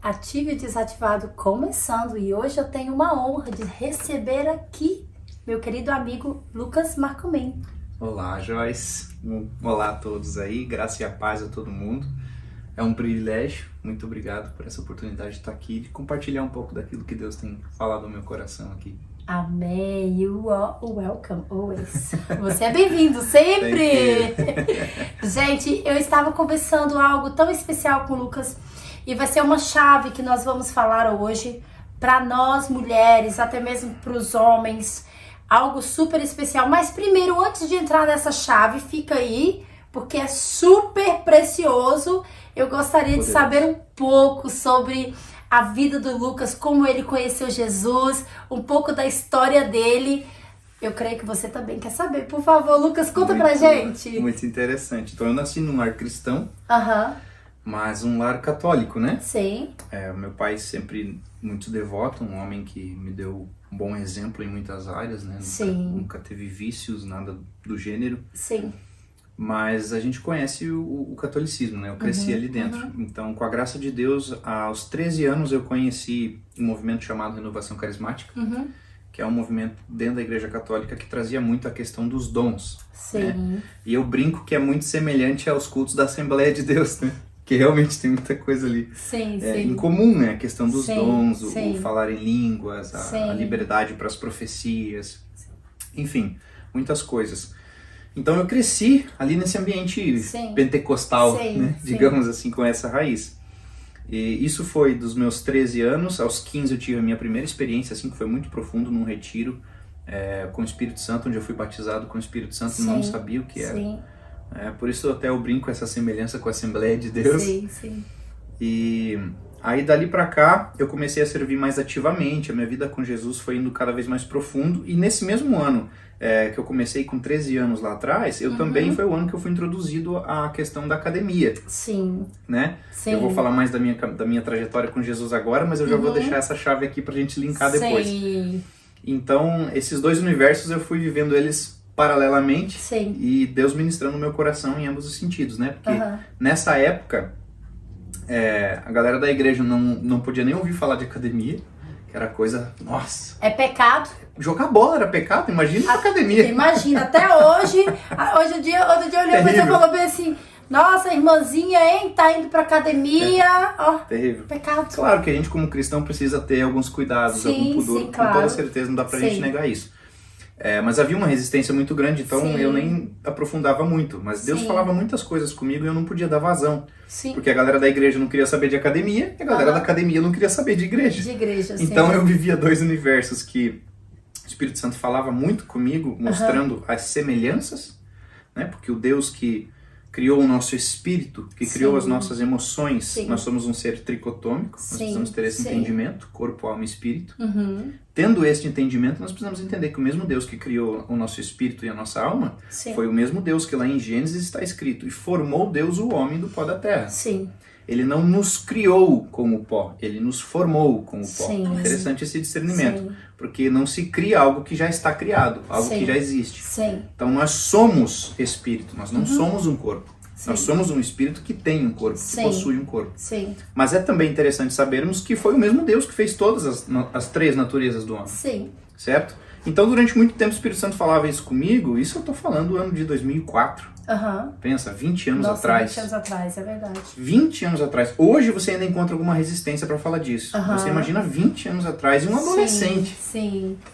Ativo e Desativado começando, e hoje eu tenho uma honra de receber aqui meu querido amigo Lucas Marcomen. Olá, Joyce. Olá a todos aí, graça e a paz a todo mundo. É um privilégio, muito obrigado por essa oportunidade de estar aqui e de compartilhar um pouco daquilo que Deus tem falado no meu coração aqui. Amém, you are welcome always. Você é bem-vindo sempre! Gente, eu estava conversando algo tão especial com o Lucas e vai ser uma chave que nós vamos falar hoje para nós mulheres, até mesmo para os homens, algo super especial. Mas primeiro, antes de entrar nessa chave, fica aí, porque é super precioso. Eu gostaria de saber um pouco sobre a vida do Lucas, como ele conheceu Jesus, um pouco da história dele. Eu creio que você também quer saber. Por favor, Lucas, conta pra gente. Muito interessante. Então, eu nasci num lar cristão, mas um lar católico, né? Sim. Meu pai sempre muito devoto, um homem que me deu um bom exemplo em muitas áreas, né? Nunca teve vícios, nada do gênero. Sim. Mas a gente conhece o catolicismo, né? Eu cresci ali dentro. Então, com a graça de Deus, aos 13 anos eu conheci um movimento chamado Renovação Carismática, que é um movimento dentro da Igreja Católica que trazia muito a questão dos dons. Sim. Né? E eu brinco que é muito semelhante aos cultos da Assembleia de Deus, né? Que realmente tem muita coisa ali em comum, né? A questão dos dons, o falar em línguas, a liberdade para as profecias, enfim, muitas coisas. Então eu cresci ali nesse ambiente pentecostal, né? Digamos assim, com essa raiz. E isso foi dos meus 13 anos, aos 15 eu tive a minha primeira experiência, assim, que foi muito profundo, num retiro com o Espírito Santo, onde eu fui batizado com o Espírito Santo, não sabia o que era. Por isso até eu brinco essa semelhança com a Assembleia de Deus. E aí dali pra cá eu comecei a servir mais ativamente, a minha vida com Jesus foi indo cada vez mais profundo, e nesse mesmo ano que eu comecei com 13 anos lá atrás, eu também foi o ano que eu fui introduzido à questão da academia. Né? Eu vou falar mais da minha trajetória com Jesus agora, mas eu já vou deixar essa chave aqui pra gente linkar depois. Então, esses dois universos eu fui vivendo eles paralelamente e Deus ministrando no meu coração em ambos os sentidos, né? Porque nessa época, a galera da igreja não podia nem ouvir falar de academia, que era coisa, nossa... É pecado. Jogar bola era pecado, imagina a academia. Imagina, até hoje, outro dia eu olhei pra você e falou bem assim, nossa, irmãzinha, hein, tá indo pra academia, terrível. Pecado. Claro que a gente como cristão precisa ter alguns cuidados, algum pudor, com toda certeza, não dá pra gente negar isso. Mas havia uma resistência muito grande, então eu nem aprofundava muito. Mas Deus falava muitas coisas comigo e eu não podia dar vazão. Porque a galera da igreja não queria saber de academia e a galera da academia não queria saber de igreja. Então eu vivia dois universos que o Espírito Santo falava muito comigo, mostrando as semelhanças, né? Porque o Deus que criou o nosso espírito, que criou as nossas emoções, nós somos um ser tricotômico, nós precisamos ter esse entendimento, corpo, alma e espírito. Tendo este entendimento, nós precisamos entender que o mesmo Deus que criou o nosso espírito e a nossa alma, foi o mesmo Deus que lá em Gênesis está escrito, e formou Deus o homem do pó da terra. Ele não nos criou como pó, ele nos formou como pó. Interessante esse discernimento, porque não se cria algo que já está criado, algo que já existe. Então nós somos espírito, nós não somos um corpo. Nós somos um espírito que tem um corpo, que possui um corpo. Mas é também interessante sabermos que foi o mesmo Deus que fez todas as três naturezas do homem. Certo? Então durante muito tempo o Espírito Santo falava isso comigo, isso eu estou falando do ano de 2004. Pensa, 20 anos atrás. 20 anos atrás, é verdade. 20 anos atrás. Hoje você ainda encontra alguma resistência para falar disso. Você imagina 20 anos atrás e um adolescente.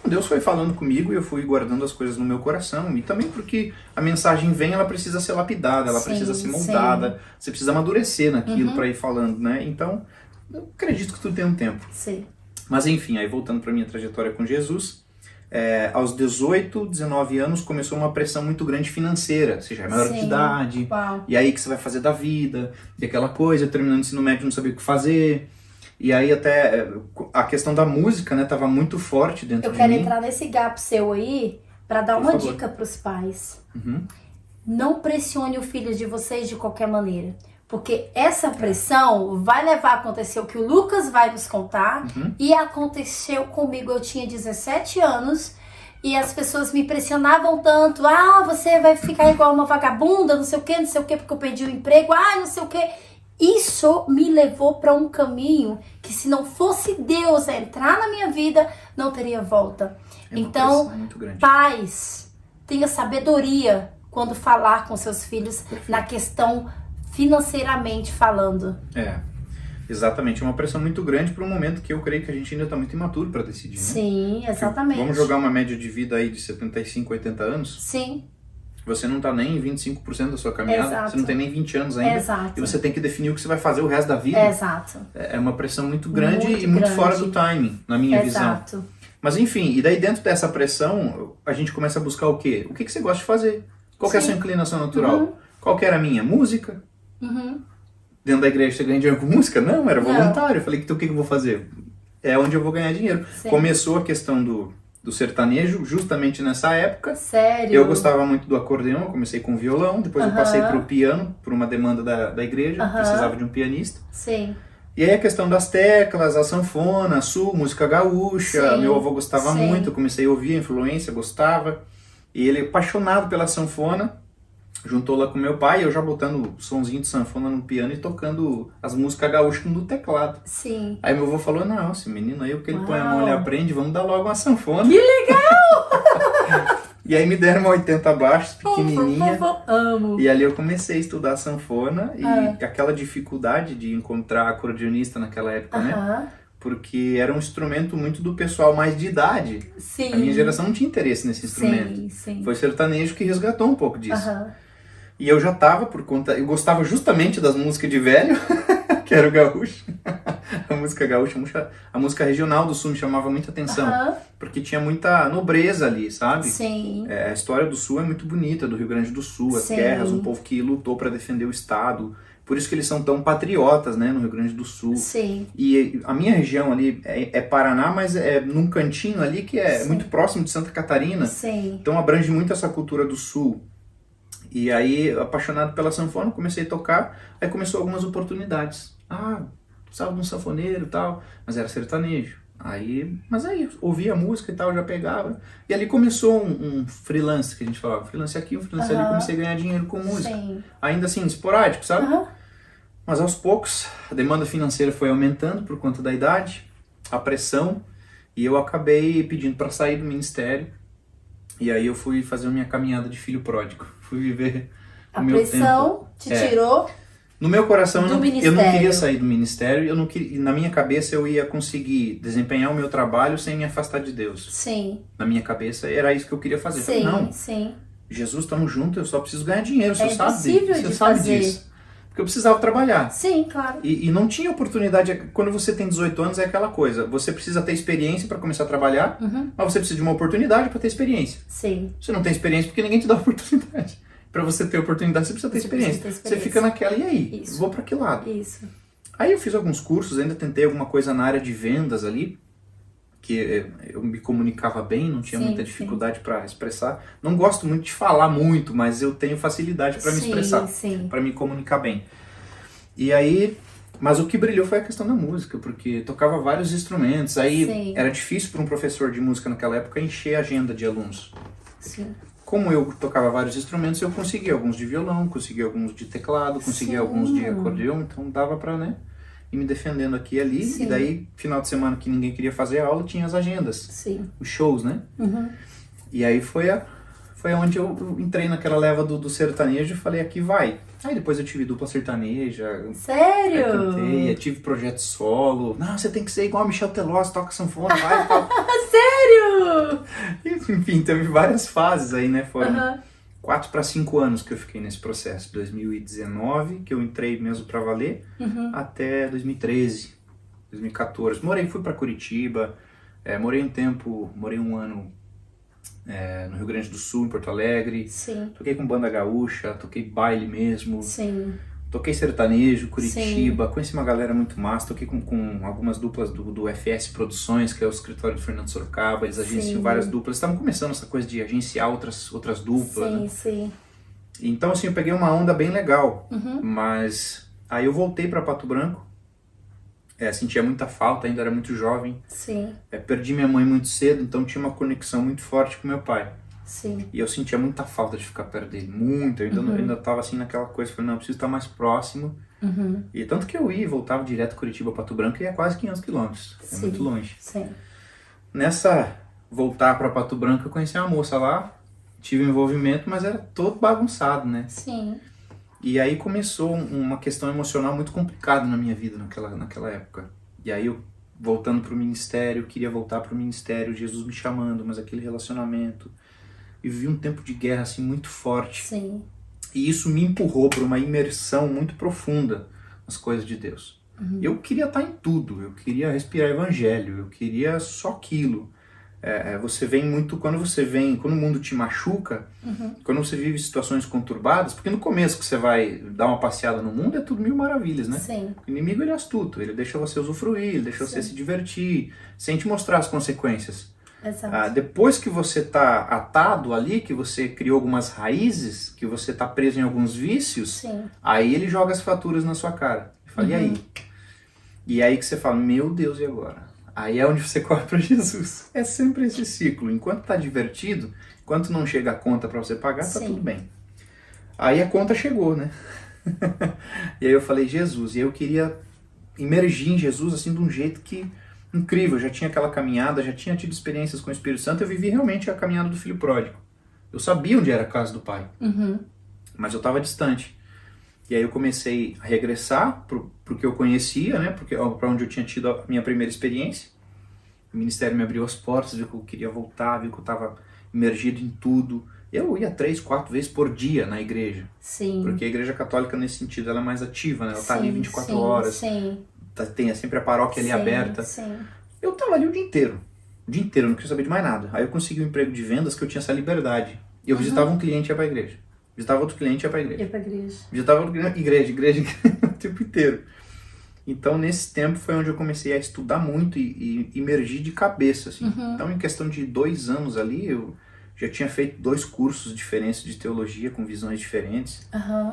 Deus foi falando comigo e eu fui guardando as coisas no meu coração. E também porque a mensagem vem, ela precisa ser lapidada, ela precisa ser moldada. Você precisa amadurecer naquilo para ir falando, né? Então, eu acredito que tudo tem um tempo. Mas enfim, aí voltando para minha trajetória com Jesus... aos 18, 19 anos começou uma pressão muito grande financeira, você já é maior de idade, e aí o que você vai fazer da vida, e aquela coisa, terminando o ensino médio não sabia o que fazer, e aí até a questão da música, né, tava muito forte dentro de mim. Eu quero entrar nesse gap seu aí, para dar uma dica pros pais. Não pressione o filho de vocês de qualquer maneira. Porque essa pressão vai levar a acontecer o que o Lucas vai nos contar. E aconteceu comigo, eu tinha 17 anos e as pessoas me pressionavam tanto. Você vai ficar igual uma vagabunda, não sei o que, porque eu perdi o emprego, não sei o que. Isso me levou para um caminho que se não fosse Deus a entrar na minha vida, não teria volta. Então, pais, tenha sabedoria quando falar com seus filhos na questão financeiramente falando. Exatamente, é uma pressão muito grande para um momento que eu creio que a gente ainda está muito imaturo para decidir, né? Sim, exatamente. Vamos jogar uma média de vida aí de 75, 80 anos? Sim. Você não está nem em 25% da sua caminhada, Exato. Você não tem nem 20 anos ainda. Exato. E você tem que definir o que você vai fazer o resto da vida. Exato. É uma pressão muito grande e muito fora do timing, na minha visão. Mas enfim, e daí dentro dessa pressão, a gente começa a buscar o quê? O que você gosta de fazer? Qual que é a sua inclinação natural? Qual que era a minha? Música? Dentro da igreja você ganha dinheiro com música? Não, era voluntário. Eu falei, então o que eu vou fazer? É onde eu vou ganhar dinheiro. Sim. Começou a questão do sertanejo justamente nessa época. Sério? Eu gostava muito do acordeão, eu comecei com violão, depois eu passei para o piano, por uma demanda da igreja, precisava de um pianista. Sim. E aí a questão das teclas, a sanfona, a sul, música gaúcha, meu avô gostava muito, eu comecei a ouvir a influência, gostava. E ele, apaixonado pela sanfona, juntou lá com meu pai, eu já botando sonzinho de sanfona no piano e tocando as músicas gaúchas no teclado. Sim. Aí meu avô falou, não, esse menino aí, o que ele põe a mão, ele aprende, vamos dar logo uma sanfona. Que legal! E aí me deram uma 80 baixos, pequenininha. Amo. E ali eu comecei a estudar sanfona e aquela dificuldade de encontrar acordeonista naquela época, né? Porque era um instrumento muito do pessoal mais de idade. Sim. A minha geração não tinha interesse nesse instrumento. Sim. Foi o sertanejo que resgatou um pouco disso. E eu já tava por conta... Eu gostava justamente das músicas de velho, que era o gaúcho. A música gaúcha, a música regional do sul me chamava muita atenção. Porque tinha muita nobreza ali, sabe? Sim. A história do sul é muito bonita, do Rio Grande do Sul, as guerras, o povo que lutou para defender o estado. Por isso que eles são tão patriotas, né, no Rio Grande do Sul. Sim. E a minha região ali é Paraná, mas é num cantinho ali que é muito próximo de Santa Catarina. Sim. Então abrange muito essa cultura do sul. E aí, apaixonado pela sanfona, comecei a tocar, aí começou algumas oportunidades. Precisava de um sanfoneiro e tal, mas era sertanejo. Mas aí, ouvia a música e tal, já pegava. E ali começou um freelance, que a gente falava, freelance aqui, um freelance ali, comecei a ganhar dinheiro com música. Sim. Ainda assim, esporádico, sabe? Mas aos poucos, a demanda financeira foi aumentando por conta da idade, a pressão, e eu acabei pedindo para sair do ministério. E aí eu fui fazer a minha caminhada de filho pródigo. Fui viver o meu tempo. A pressão te tirou no meu coração, eu não queria sair do ministério. Eu não queria, na minha cabeça eu ia conseguir desempenhar o meu trabalho sem me afastar de Deus. Sim. Na minha cabeça era isso que eu queria fazer. Sim, não, Jesus, estamos juntos, eu só preciso ganhar dinheiro. Você sabe disso. Porque eu precisava trabalhar. Sim, claro. E não tinha oportunidade. Quando você tem 18 anos é aquela coisa. Você precisa ter experiência para começar a trabalhar, mas você precisa de uma oportunidade para ter experiência. Sim. Você não tem experiência porque ninguém te dá oportunidade. Para você ter oportunidade, você precisa ter experiência. Você fica naquela, e aí? Isso. Vou para que lado? Isso. Aí eu fiz alguns cursos, ainda tentei alguma coisa na área de vendas ali, que eu me comunicava bem, não tinha muita dificuldade para expressar. Não gosto muito de falar muito, mas eu tenho facilidade para me expressar, para me comunicar bem. E aí, mas o que brilhou foi a questão da música, porque tocava vários instrumentos. Aí era difícil para um professor de música naquela época encher a agenda de alunos. Sim. Como eu tocava vários instrumentos, eu consegui alguns de violão, consegui alguns de teclado, consegui alguns de acordeão, então dava para, né, ir me defendendo aqui e ali. E daí, final de semana que ninguém queria fazer aula, tinha as agendas, os shows, né? E aí foi onde eu entrei naquela leva do sertanejo e falei, aqui vai. Aí depois eu tive dupla sertaneja. Sério? Eu cantei, tive projeto solo. Não, você tem que ser igual a Michel Teló, toca sanfona, vai e tal. Sério? Enfim, teve várias fases aí, né? Foram 4 para 5 anos que eu fiquei nesse processo. 2019, que eu entrei mesmo para valer, até 2013, 2014. Fui para Curitiba, morei um ano no Rio Grande do Sul, em Porto Alegre. Sim. Toquei com banda gaúcha, toquei baile mesmo. Sim. Toquei sertanejo, Curitiba, conheci uma galera muito massa, toquei com algumas duplas do FS Produções, que é o escritório do Fernando Sorocaba, eles agenciam várias duplas, estavam começando essa coisa de agenciar outras duplas. Sim, né? sim. Então assim, eu peguei uma onda bem legal, mas aí eu voltei para Pato Branco, sentia muita falta, ainda era muito jovem. Sim. Perdi minha mãe muito cedo, então tinha uma conexão muito forte com meu pai. Sim. E eu sentia muita falta de ficar perto dele, muito. Eu ainda tava assim naquela coisa, falei, não, eu preciso estar mais próximo. E tanto que eu ia e voltava direto Curitiba, Pato Branco, e é quase 500 quilômetros. É muito longe. Sim. Nessa voltar para Pato Branco, eu conheci uma moça lá, tive envolvimento, mas era todo bagunçado, né? Sim. E aí começou uma questão emocional muito complicada na minha vida naquela época. E aí eu, voltando para o ministério, queria voltar para o ministério, Jesus me chamando, mas aquele relacionamento. E vivi um tempo de guerra assim muito forte. Sim. E isso me empurrou para uma imersão muito profunda nas coisas de Deus. Eu queria estar em tudo, eu queria respirar evangelho, eu queria só aquilo. Você vem muito, quando o mundo te machuca, quando você vive situações conturbadas, porque no começo que você vai dar uma passeada no mundo é tudo mil maravilhas, né? Sim. O inimigo ele é astuto, ele deixa você usufruir, ele deixa você se divertir, sem te mostrar as consequências. Exato. Depois que você está atado ali, que você criou algumas raízes, que você está preso em alguns vícios, aí ele joga as faturas na sua cara. E fala, e aí? E aí que você fala, meu Deus, e agora? Aí é onde você corre para Jesus. É sempre esse ciclo. Enquanto tá divertido, enquanto não chega a conta para você pagar, tá tudo bem. Aí a conta chegou, né? E aí eu falei, Jesus. E eu queria imergir em Jesus assim de um jeito que incrível. Eu já tinha aquela caminhada, já tinha tido experiências com o Espírito Santo. Eu vivi realmente a caminhada do filho pródigo. Eu sabia onde era a casa do pai. Mas eu estava distante. E aí eu comecei a regressar pro que eu conhecia, né? Para onde eu tinha tido a minha primeira experiência. O ministério me abriu as portas, viu que eu queria voltar, viu que eu estava imergido em tudo. Eu ia 3, 4 vezes por dia na igreja. Sim. Porque a igreja católica, nesse sentido, ela é mais ativa, né? Ela está ali 24 horas. Tem sempre a paróquia ali aberta. Eu estava ali o dia inteiro. O dia inteiro, eu não queria saber de mais nada. Aí eu consegui um emprego de vendas que eu tinha essa liberdade. E eu visitava um cliente e ia para a igreja. Visitava outro cliente e ia para a igreja. Visitava outra igreja o tempo inteiro. Então, nesse tempo foi onde eu comecei a estudar muito e imergir de cabeça, assim. Então, em questão de 2 anos ali, eu já tinha feito 2 cursos diferentes de teologia, com visões diferentes.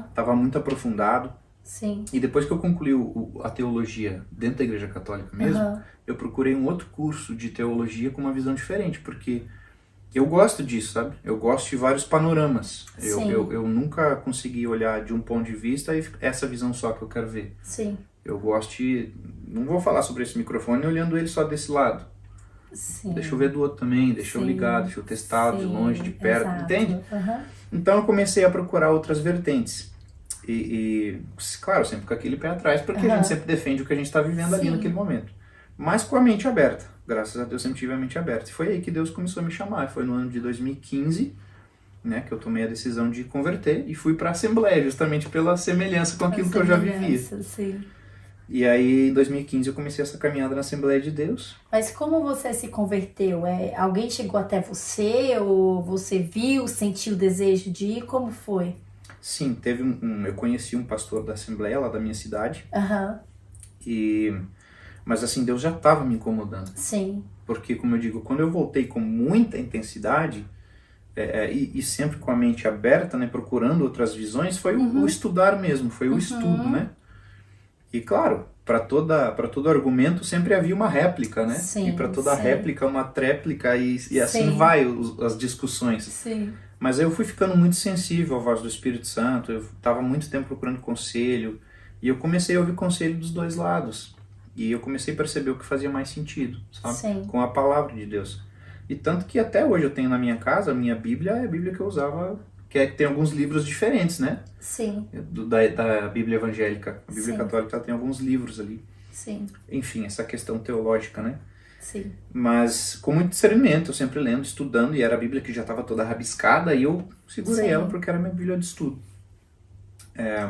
Estava muito aprofundado. Sim. E depois que eu concluí a teologia dentro da Igreja Católica mesmo, eu procurei um outro curso de teologia com uma visão diferente, porque eu gosto disso, sabe? Eu gosto de vários panoramas. Eu nunca consegui olhar de um ponto de vista e essa visão só que eu quero ver. Sim. Eu gosto de... Não vou falar sobre esse microfone olhando ele só desse lado. Sim. Deixa eu ver do outro também, deixa eu ligar, deixa eu testar de longe, de perto, entende? Então eu comecei a procurar outras vertentes. E claro, sempre com aquele pé atrás, porque a gente sempre defende o que a gente está vivendo ali naquele momento. Mas com a mente aberta. Graças a Deus sempre tive a mente aberta. E foi aí que Deus começou a me chamar. Foi no ano de 2015, né, que eu tomei a decisão de converter e fui para a Assembleia, justamente pela semelhança com aquilo que eu já vivia. Sim. E aí, em 2015, eu comecei essa caminhada na Assembleia de Deus. Mas como você se converteu? Alguém chegou até você? Ou você viu, sentiu o desejo de ir? Como foi? Sim, eu conheci um pastor da Assembleia, lá da minha cidade. Mas assim, Deus já estava me incomodando. Sim. Porque, como eu digo, quando eu voltei com muita intensidade, e sempre com a mente aberta, né, procurando outras visões, foi o estudar mesmo, foi o estudo, né? E claro, para todo argumento sempre havia uma réplica, né? Sim, e para toda réplica uma tréplica e assim vai as discussões. Sim. Mas aí eu fui ficando muito sensível à voz do Espírito Santo, eu estava muito tempo procurando conselho, e eu comecei a ouvir conselho dos dois lados. E eu comecei a perceber o que fazia mais sentido, sabe? Sim. Com a palavra de Deus. E tanto que até hoje eu tenho na minha casa, a minha Bíblia é a Bíblia que eu usava, que tem alguns livros diferentes, né? Sim. Da Bíblia evangélica. A Bíblia católica ela tem alguns livros ali. Sim. Enfim, essa questão teológica, né? Sim. Mas com muito discernimento, eu sempre lendo, estudando, e era a Bíblia que já estava toda rabiscada, e eu segurei ela porque era minha Bíblia de estudo.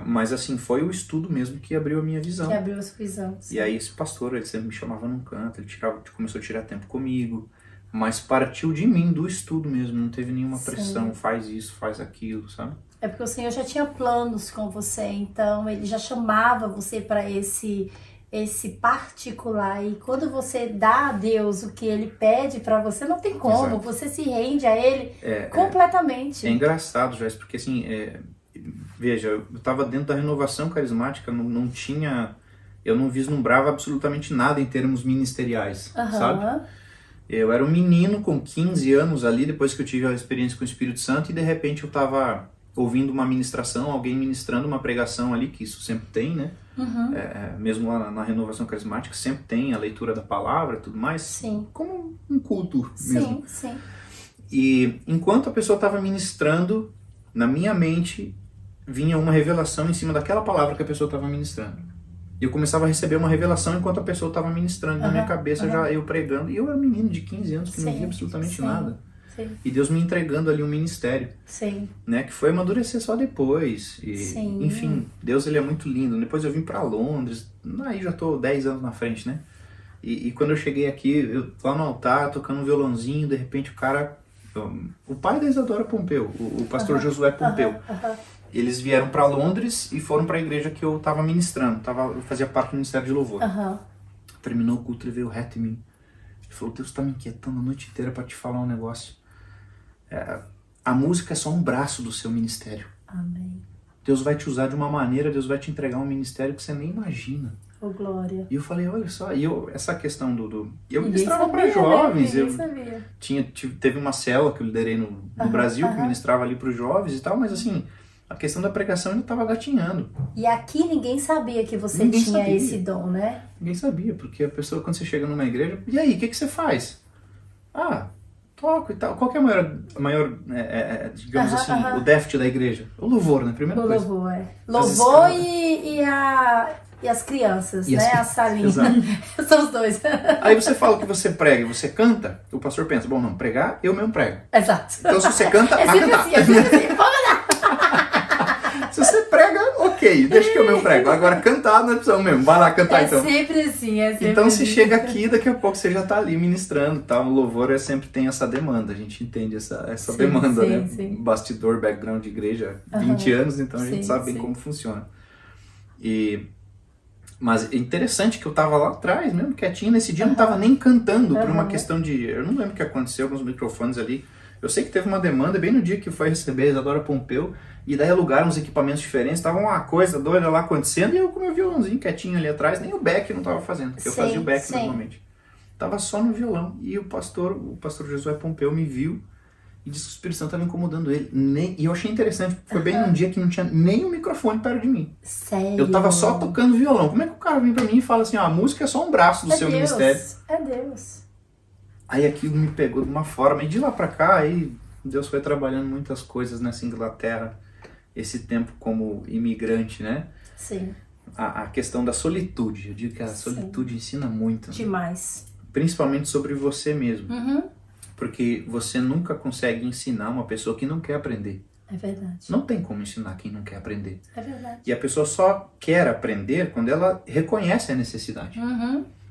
Mas assim, foi o estudo mesmo que abriu a minha visão. Que abriu a sua visão. Sim. E aí esse pastor, ele sempre me chamava num canto, ele começou a tirar tempo comigo, mas partiu de mim, do estudo mesmo, não teve nenhuma pressão, faz isso, faz aquilo, sabe? É porque o Senhor já tinha planos com você, então ele já chamava você para esse particular, e quando você dá a Deus o que ele pede para você, não tem como, Exato. você se rende a ele completamente. É engraçado, Joyce, porque assim, veja, eu estava dentro da renovação carismática, eu não vislumbrava absolutamente nada em termos ministeriais, sabe? Eu era um menino com 15 anos ali, depois que eu tive a experiência com o Espírito Santo, e de repente eu estava ouvindo uma ministração, alguém ministrando uma pregação ali, que isso sempre tem, né? Mesmo lá na Renovação Carismática, sempre tem a leitura da palavra e tudo mais. Sim. Como um culto mesmo. Sim. E enquanto a pessoa estava ministrando, na minha mente vinha uma revelação em cima daquela palavra que a pessoa estava ministrando. E eu começava a receber uma revelação enquanto a pessoa estava ministrando. Na minha cabeça, já eu pregando. E eu era um menino de 15 anos que não via absolutamente nada. Sim. E Deus me entregando ali um ministério. Sim. Né, que foi amadurecer só depois. E, enfim, Deus ele é muito lindo. Depois eu vim para Londres. Aí já tô 10 anos na frente, né? E quando eu cheguei aqui, eu lá no altar, tocando um violãozinho, de repente o cara... O pai da Isadora Pompeu, o pastor Josué Pompeu. Eles vieram para Londres e foram para a igreja que eu estava ministrando. Eu fazia parte do Ministério de Louvor. Terminou o culto e veio reto em mim. Ele falou, Deus está me inquietando a noite inteira para te falar um negócio. A música é só um braço do seu ministério. Amém. Deus vai te usar de uma maneira, Deus vai te entregar um ministério que você nem imagina. Oh, glória. E eu falei, olha só, essa questão eu ministrava para jovens. Teve uma célula que eu liderei no Brasil, que ministrava ali para os jovens e tal, mas assim, a questão da pregação ainda estava gatinhando. E aqui ninguém sabia que você tinha esse dom, né? Ninguém sabia, porque a pessoa, quando você chega numa igreja, e aí, o que você faz? Toco e tal. Qual que é digamos assim, o déficit da igreja? O louvor, né? Primeira coisa. O louvor, Louvor e as crianças, né? A salinha. São os dois. Aí você fala que você prega e você canta, o pastor pensa, bom, não, pregar, eu mesmo prego. Exato. Então se você canta, é sempre assim, vamos lá. Se você prega, ok, deixa que eu mesmo prego. Agora cantar, não é opção mesmo, vai lá cantar então. É sempre assim. Então se chega aqui, daqui a pouco você já tá ali ministrando, tá? O louvor sempre tem essa demanda, a gente entende essa demanda, né? Sim. Bastidor, background de igreja, 20 anos, então a gente sabe bem como funciona. Mas é interessante que eu tava lá atrás, mesmo quietinho, nesse dia eu não tava nem cantando, por uma questão de... Eu não lembro o que aconteceu com os microfones ali. Eu sei que teve uma demanda bem no dia que foi receber a Isadora Pompeu, e daí alugaram uns equipamentos diferentes, tava uma coisa doida lá acontecendo, e eu com meu violãozinho quietinho ali atrás, nem o back não tava fazendo, porque eu fazia o back normalmente. Tava só no violão, e o pastor Josué Pompeu me viu, e disse que o Espírito Santo estava incomodando ele. E eu achei interessante, porque foi bem num dia que não tinha nem um microfone perto de mim. Sério? Eu tava só tocando violão. Como é que o cara vem pra mim e fala assim, a música é só um braço do seu ministério? É Deus. Aí aquilo me pegou de uma forma, e de lá pra cá, aí Deus foi trabalhando muitas coisas nessa Inglaterra, esse tempo como imigrante, né? Sim. A questão da solitude, eu digo que a solitude ensina muito. Demais. Né? Principalmente sobre você mesmo. Porque você nunca consegue ensinar uma pessoa que não quer aprender. É verdade. Não tem como ensinar quem não quer aprender. É verdade. E a pessoa só quer aprender quando ela reconhece a necessidade.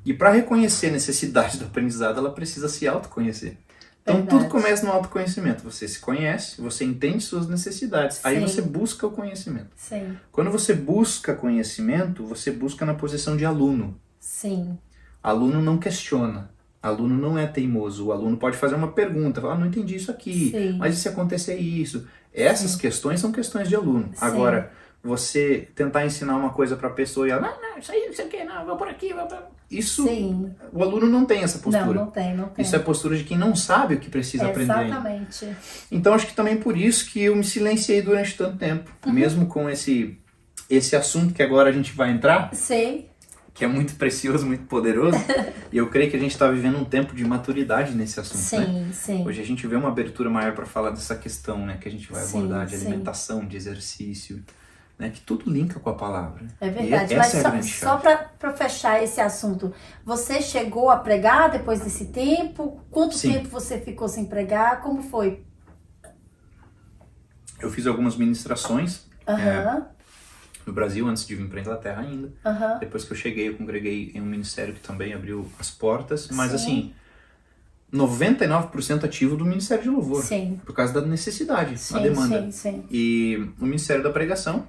E para reconhecer a necessidade do aprendizado, ela precisa se autoconhecer. Então tudo começa no autoconhecimento. Você se conhece, você entende suas necessidades. Sim. Aí você busca o conhecimento. Sim. Quando você busca conhecimento, você busca na posição de aluno. Sim. Aluno não questiona. Aluno não é teimoso. O aluno pode fazer uma pergunta. Falar, não entendi isso aqui. Sim. Mas e se acontecer isso? Essas questões são questões de aluno. Sim. Agora, você tentar ensinar uma coisa para a pessoa e ela, não, isso aí, não sei o que, não, vou por aqui, vou por... Isso, sim. O aluno não tem essa postura. Não tem. Isso é a postura de quem não sabe o que precisa aprender. Exatamente. Então, acho que também por isso que eu me silenciei durante tanto tempo. Mesmo com esse assunto que agora a gente vai entrar. Sim. Que é muito precioso, muito poderoso. E eu creio que a gente está vivendo um tempo de maturidade nesse assunto, sim, né? Sim. Hoje a gente vê uma abertura maior para falar dessa questão, né? Que a gente vai abordar de alimentação, de exercício, né? Que tudo linka com a palavra. É verdade, mas só para fechar esse assunto, você chegou a pregar depois desse tempo? Quanto tempo você ficou sem pregar? Como foi? Eu fiz algumas ministrações. No Brasil, antes de vir para a Inglaterra ainda. Depois que eu cheguei, eu congreguei em um ministério que também abriu as portas. Mas assim, 99% ativo do Ministério de Louvor. Sim. Por causa da necessidade, a demanda. Sim. E o Ministério da Pregação,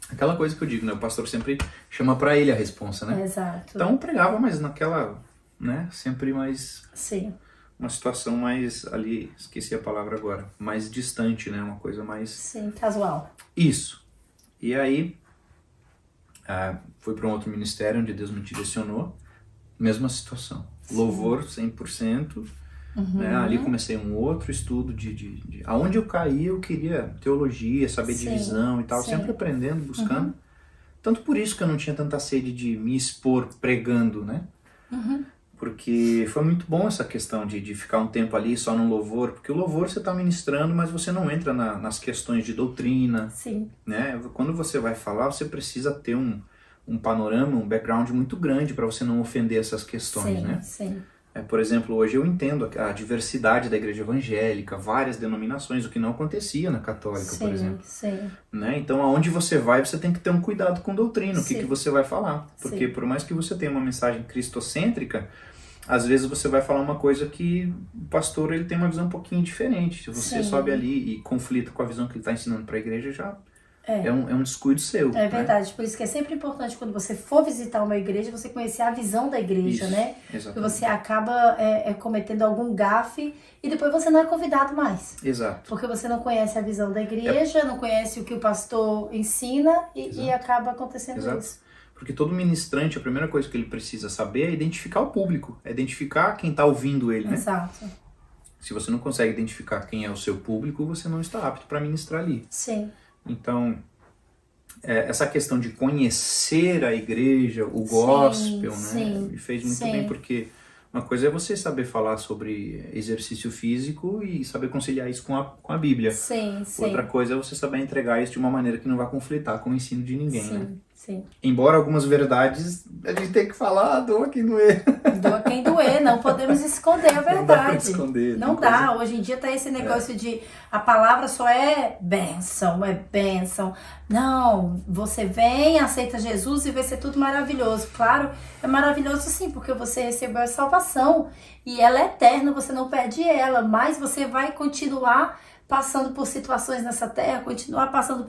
aquela coisa que eu digo, né? O pastor sempre chama para ele a responsa, né? Exato. Então eu pregava, mas naquela, né? Sempre mais... Sim. Uma situação mais ali, esqueci a palavra agora, mais distante, né? Uma coisa mais... Sim, casual. Isso. E aí, fui para um outro ministério onde Deus me direcionou. Mesma situação. Sim. Louvor 100%. Né? Ali comecei um outro estudo de aonde eu caí, eu queria teologia, saber divisão e tal, sempre aprendendo, buscando. Tanto por isso que eu não tinha tanta sede de me expor pregando, né? Porque foi muito bom essa questão de ficar um tempo ali só no louvor, porque o louvor você está ministrando, mas você não entra nas questões de doutrina. Sim. Né? Quando você vai falar, você precisa ter um panorama, um background muito grande para você não ofender essas questões, né? Sim. Por exemplo, hoje eu entendo a diversidade da igreja evangélica, várias denominações, o que não acontecia na católica, por exemplo. Né? Então, aonde você vai, você tem que ter um cuidado com doutrina, o que você vai falar. Porque por mais que você tenha uma mensagem cristocêntrica, às vezes você vai falar uma coisa que o pastor ele tem uma visão um pouquinho diferente. Se você sobe ali e conflita com a visão que ele está ensinando para a igreja, já é um descuido seu. É verdade, por isso que é sempre importante quando você for visitar uma igreja, você conhecer a visão da igreja, isso, né? Exatamente. Porque você acaba cometendo algum gafe e depois você não é convidado mais. Exato. Porque você não conhece a visão da igreja, não conhece o que o pastor ensina e acaba acontecendo isso. Porque todo ministrante, a primeira coisa que ele precisa saber é identificar o público, é identificar quem está ouvindo ele, né? Exato. Se você não consegue identificar quem é o seu público, você não está apto para ministrar ali. Sim. Então, essa questão de conhecer a igreja, o gospel, né, me fez muito bem, porque uma coisa é você saber falar sobre exercício físico e saber conciliar isso com a Bíblia. Outra coisa é você saber entregar isso de uma maneira que não vai conflitar com o ensino de ninguém, né? Embora algumas verdades a gente tem que falar, doa quem doer. Doa quem doer, não podemos esconder a verdade. Não dá pra esconder. Não dá, hoje em dia tá esse negócio de a palavra só é bênção. Não, você vem, aceita Jesus e vai ser tudo maravilhoso. Claro, é maravilhoso sim, porque você recebeu a salvação e ela é eterna, você não perde ela, mas você vai continuar passando por situações nessa terra, continuar passando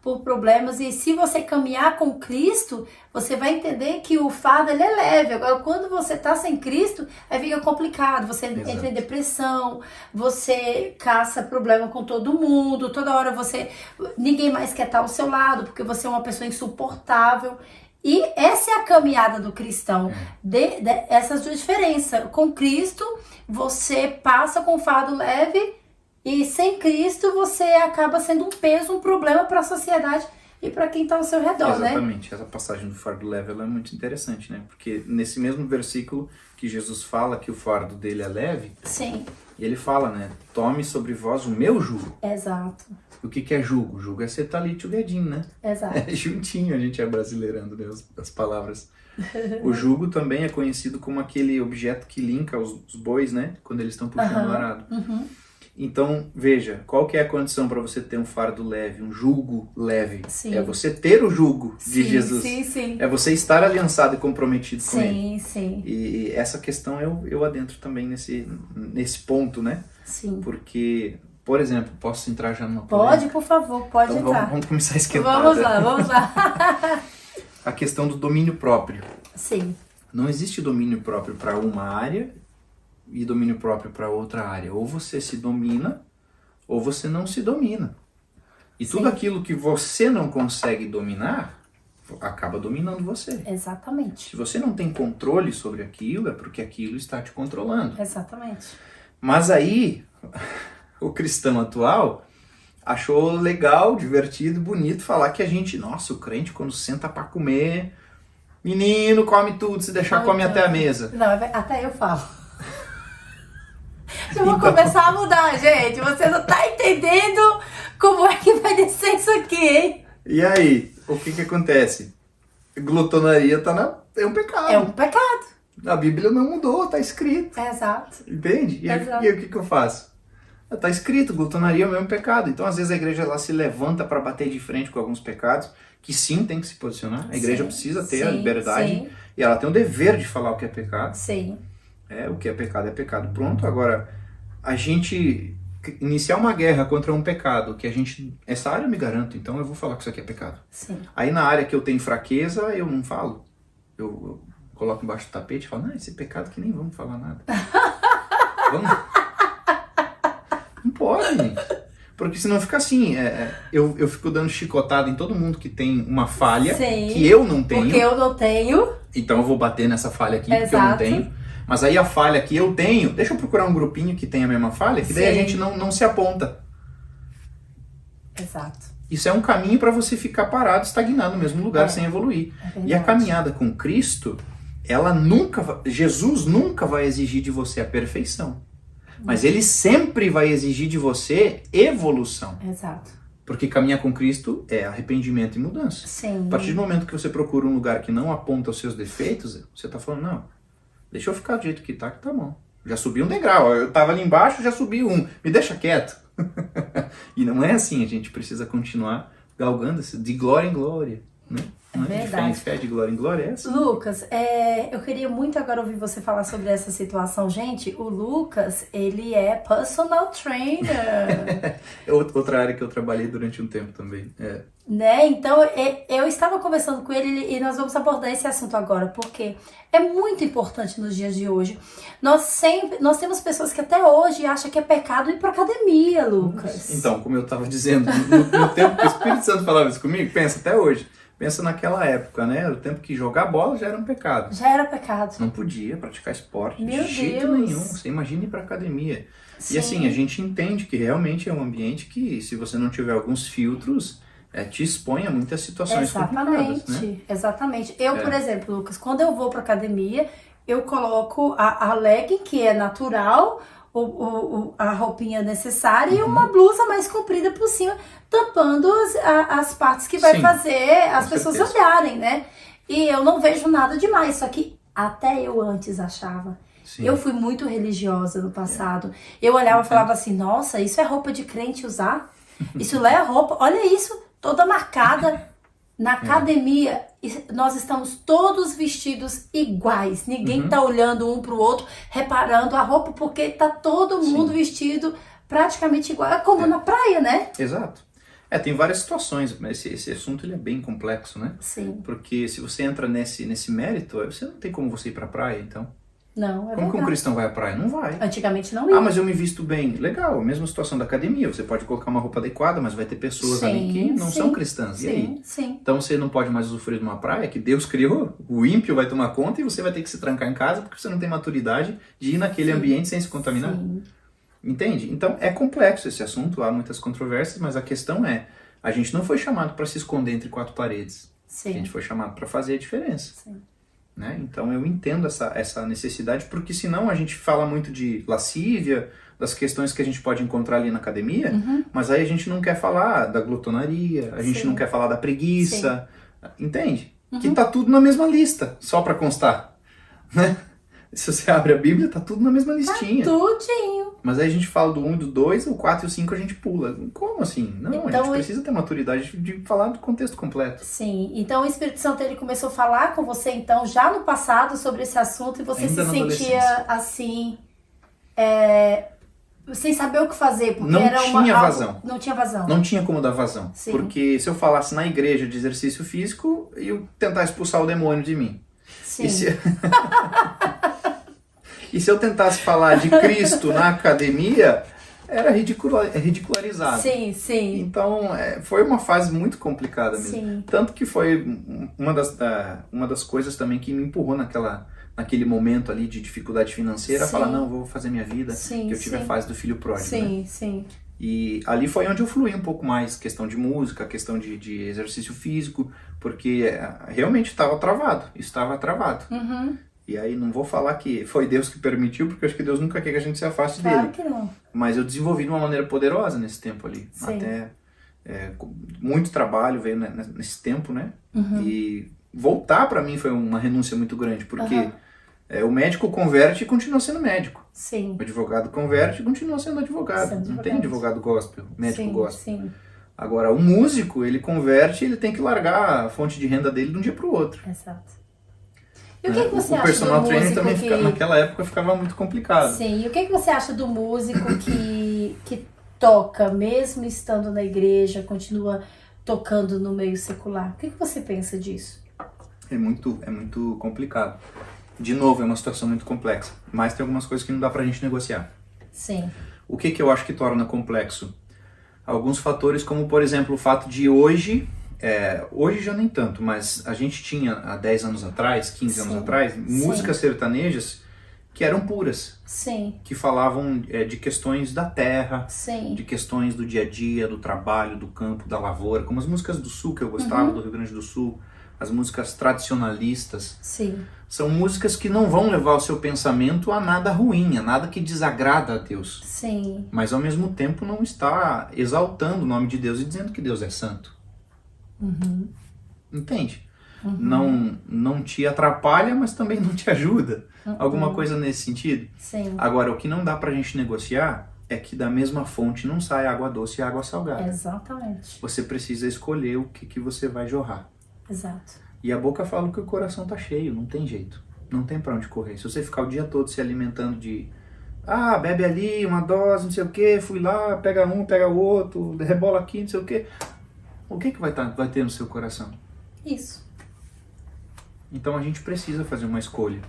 por problemas, e se você caminhar com Cristo, você vai entender que o fardo ele é leve. Agora, quando você está sem Cristo, aí fica complicado, você entra em depressão, você caça problema com todo mundo, toda hora ninguém mais quer estar ao seu lado, porque você é uma pessoa insuportável. E essa é a caminhada do cristão, essas duas diferenças. Com Cristo, você passa com fardo leve, e sem Cristo você acaba sendo um peso, um problema para a sociedade e para quem está ao seu redor, né? Exatamente. Essa passagem do fardo leve ela é muito interessante, né? Porque nesse mesmo versículo que Jesus fala que o fardo dele é leve, ele fala, né? Tome sobre vós o meu jugo. Exato. O que é jugo? Jugo é ser talit o dedinho, né? Exato. É juntinho, a gente é brasileirando, né? As palavras. O jugo também é conhecido como aquele objeto que linka os bois, né? Quando eles estão puxando o arado. Então, veja, qual que é a condição para você ter um fardo leve, um jugo leve? É você ter o jugo de Jesus. É você estar aliançado e comprometido com ele. E essa questão eu adentro também nesse ponto, né? Porque, por exemplo, posso entrar já numa polêmica? Pode, por favor, pode então, entrar. Vamos começar a esquentar. Vamos lá. A questão do domínio próprio. Sim. Não existe domínio próprio para uma área e domínio próprio para outra área. Ou você se domina, ou você não se domina. E tudo aquilo que você não consegue dominar, acaba dominando você. Exatamente. Se você não tem controle sobre aquilo, é porque aquilo está te controlando. Exatamente. Mas aí, o cristão atual achou legal, divertido, bonito falar que a gente, nossa, o crente quando senta para comer, menino, come tudo, se deixar come até a mesa. Não, até eu falo. Eu vou começar a mudar, gente. Você não tá entendendo como é que vai descer isso aqui, hein? E aí, o que acontece? Glutonaria é um pecado. É um pecado. A Bíblia não mudou, tá escrito. Exato. Entende? E aí, o que eu faço? Tá escrito, glutonaria é o mesmo pecado. Então, às vezes, a igreja ela se levanta para bater de frente com alguns pecados, que sim, tem que se posicionar. A igreja precisa ter a liberdade e ela tem o dever de falar o que é pecado. O que é pecado, pronto. Agora, a gente iniciar uma guerra contra um pecado, que essa área eu me garanto, então eu vou falar que isso aqui é pecado. Aí na área que eu tenho fraqueza, eu não falo. Eu coloco embaixo do tapete e falo, não, esse pecado que nem vamos falar nada. Vamos? Não pode, gente. Porque senão fica assim, eu fico dando chicotada em todo mundo que tem uma falha que eu não tenho. Porque eu não tenho. Então eu vou bater nessa falha aqui porque eu não tenho. Mas aí a falha que eu tenho, deixa eu procurar um grupinho que tem a mesma falha, que daí a gente não se aponta. Exato. Isso é um caminho para você ficar parado, estagnado no mesmo lugar, sem evoluir. E a caminhada com Cristo, Jesus nunca vai exigir de você a perfeição. Mas Ele sempre vai exigir de você evolução. Exato. Porque caminhar com Cristo é arrependimento e mudança. Sim. A partir do momento que você procura um lugar que não aponta os seus defeitos, você está falando, não, deixa eu ficar do jeito que tá bom. Já subi um degrau, eu estava ali embaixo, já subi um, me deixa quieto. E não é assim, a gente precisa continuar galgando de glória em glória, né? Não é de fé de glória em glória, é essa? Lucas, eu queria muito agora ouvir você falar sobre essa situação. Gente, o Lucas, ele é personal trainer. Outra área que eu trabalhei durante um tempo também. Né? Então, eu estava conversando com ele e nós vamos abordar esse assunto agora, porque é muito importante nos dias de hoje. Nós temos pessoas que até hoje acham que é pecado ir pra academia, Lucas. Então, como eu estava dizendo, no tempo que o Espírito Santo falava isso comigo, pensa até hoje. Pensa naquela época, né? O tempo que jogar bola já era um pecado. Já era pecado. Não podia praticar esporte de jeito nenhum. Você imagina ir pra academia. Sim. E assim, a gente entende que realmente é um ambiente que, se você não tiver alguns filtros, te expõe a muitas situações complicadas, né? Exatamente. Eu, por exemplo, Lucas, quando eu vou pra academia, eu coloco a legging, que é natural, a roupinha necessária e uma blusa mais comprida por cima, tampando as partes que vai fazer as pessoas olharem, né? E eu não vejo nada demais, só que até eu antes achava. Sim. Eu fui muito religiosa no passado. Eu olhava e falava assim, nossa, isso é roupa de crente usar? Isso lá é roupa, olha isso, toda marcada. Na academia, nós estamos todos vestidos iguais. Ninguém tá olhando um pro outro, reparando a roupa, porque tá todo mundo vestido praticamente igual. É como na praia, né? Exato. Tem várias situações, mas esse assunto ele é bem complexo, né? Sim. Porque se você entra nesse mérito, você não tem como você ir pra praia, então. Não, Como que um cristão vai à praia? Não vai. Antigamente não ia. Mas eu me visto bem. Legal, mesma situação da academia. Você pode colocar uma roupa adequada, mas vai ter pessoas ali que não são cristãs. E aí? Sim. Então você não pode mais usufruir de uma praia que Deus criou. O ímpio vai tomar conta e você vai ter que se trancar em casa porque você não tem maturidade de ir naquele ambiente sem se contaminar. Sim. Entende? Então é complexo esse assunto, há muitas controvérsias, mas a questão é, a gente não foi chamado para se esconder entre quatro paredes. Sim. A gente foi chamado para fazer a diferença. Sim. Né? Então eu entendo essa necessidade, porque senão a gente fala muito de lascívia, das questões que a gente pode encontrar ali na academia, mas aí a gente não quer falar da glutonaria, a gente não quer falar da preguiça, entende? Que tá tudo na mesma lista, só para constar, né? Se você abre a Bíblia, tá tudo na mesma listinha. Tá tudinho. Mas aí a gente fala do 1 e do 2, o 4 e o 5 a gente pula. Como assim? Não, então, a gente precisa ter maturidade de falar do contexto completo. Sim, então o Espírito Santo ele começou a falar com você então já no passado sobre esse assunto e você se sentia assim, sem saber o que fazer, porque não tinha vazão. Não tinha vazão. Não tinha como dar vazão. Sim. Porque se eu falasse na igreja de exercício físico, eu tentar expulsar o demônio de mim. Sim. E se eu tentasse falar de Cristo na academia, era ridicularizado. Sim, sim. Então, foi uma fase muito complicada mesmo. Sim. Tanto que foi uma das coisas também que me empurrou naquele momento ali de dificuldade financeira, a falar, não, vou fazer minha vida, que eu tive a fase do filho pródigo. Sim, né? sim. E ali foi onde eu fluí um pouco mais, questão de música, questão de exercício físico, porque realmente estava travado. E aí não vou falar que foi Deus que permitiu, porque eu acho que Deus nunca quer que a gente se afaste dele. Claro que não. Mas eu desenvolvi de uma maneira poderosa nesse tempo ali. Sim. Até muito trabalho veio nesse tempo, né? E voltar para mim foi uma renúncia muito grande, porque o médico converte e continua sendo médico. Sim. O advogado converte e continua sendo advogado. Não tem advogado gospel, médico gospel. Sim. Agora, o músico, ele converte e ele tem que largar a fonte de renda dele de um dia para o outro. Exato. E o que você acha do músico? O personal trainer também naquela época ficava muito complicado. Sim, e o que você acha do músico que toca, mesmo estando na igreja, continua tocando no meio secular? O que você pensa disso? É muito complicado. De novo, é uma situação muito complexa, mas tem algumas coisas que não dá pra gente negociar. Sim. O que eu acho que torna complexo? Alguns fatores, como por exemplo o fato de hoje já nem tanto, mas a gente tinha há 10 anos atrás, 15 anos atrás, músicas sertanejas que eram puras. Sim. Que falavam de questões da terra, Sim. de questões do dia a dia, do trabalho, do campo, da lavoura, como as músicas do Sul, que eu gostava, do Rio Grande do Sul, as músicas tradicionalistas. Sim. São músicas que não vão levar o seu pensamento a nada ruim, a nada que desagrada a Deus. Sim. Mas ao mesmo tempo não está exaltando o nome de Deus e dizendo que Deus é santo. Entende? Não te atrapalha, mas também não te ajuda. Alguma coisa nesse sentido? Sim. Agora, o que não dá pra gente negociar é que da mesma fonte não sai água doce e água salgada. Exatamente. Você precisa escolher o que você vai jorrar. Exato. E a boca fala que o coração tá cheio, não tem jeito. Não tem pra onde correr. Se você ficar o dia todo se alimentando de bebe ali, uma dose, não sei o que, fui lá, pega um, pega o outro, rebola aqui, não sei o que. O que vai ter no seu coração? Isso. Então a gente precisa fazer uma escolha.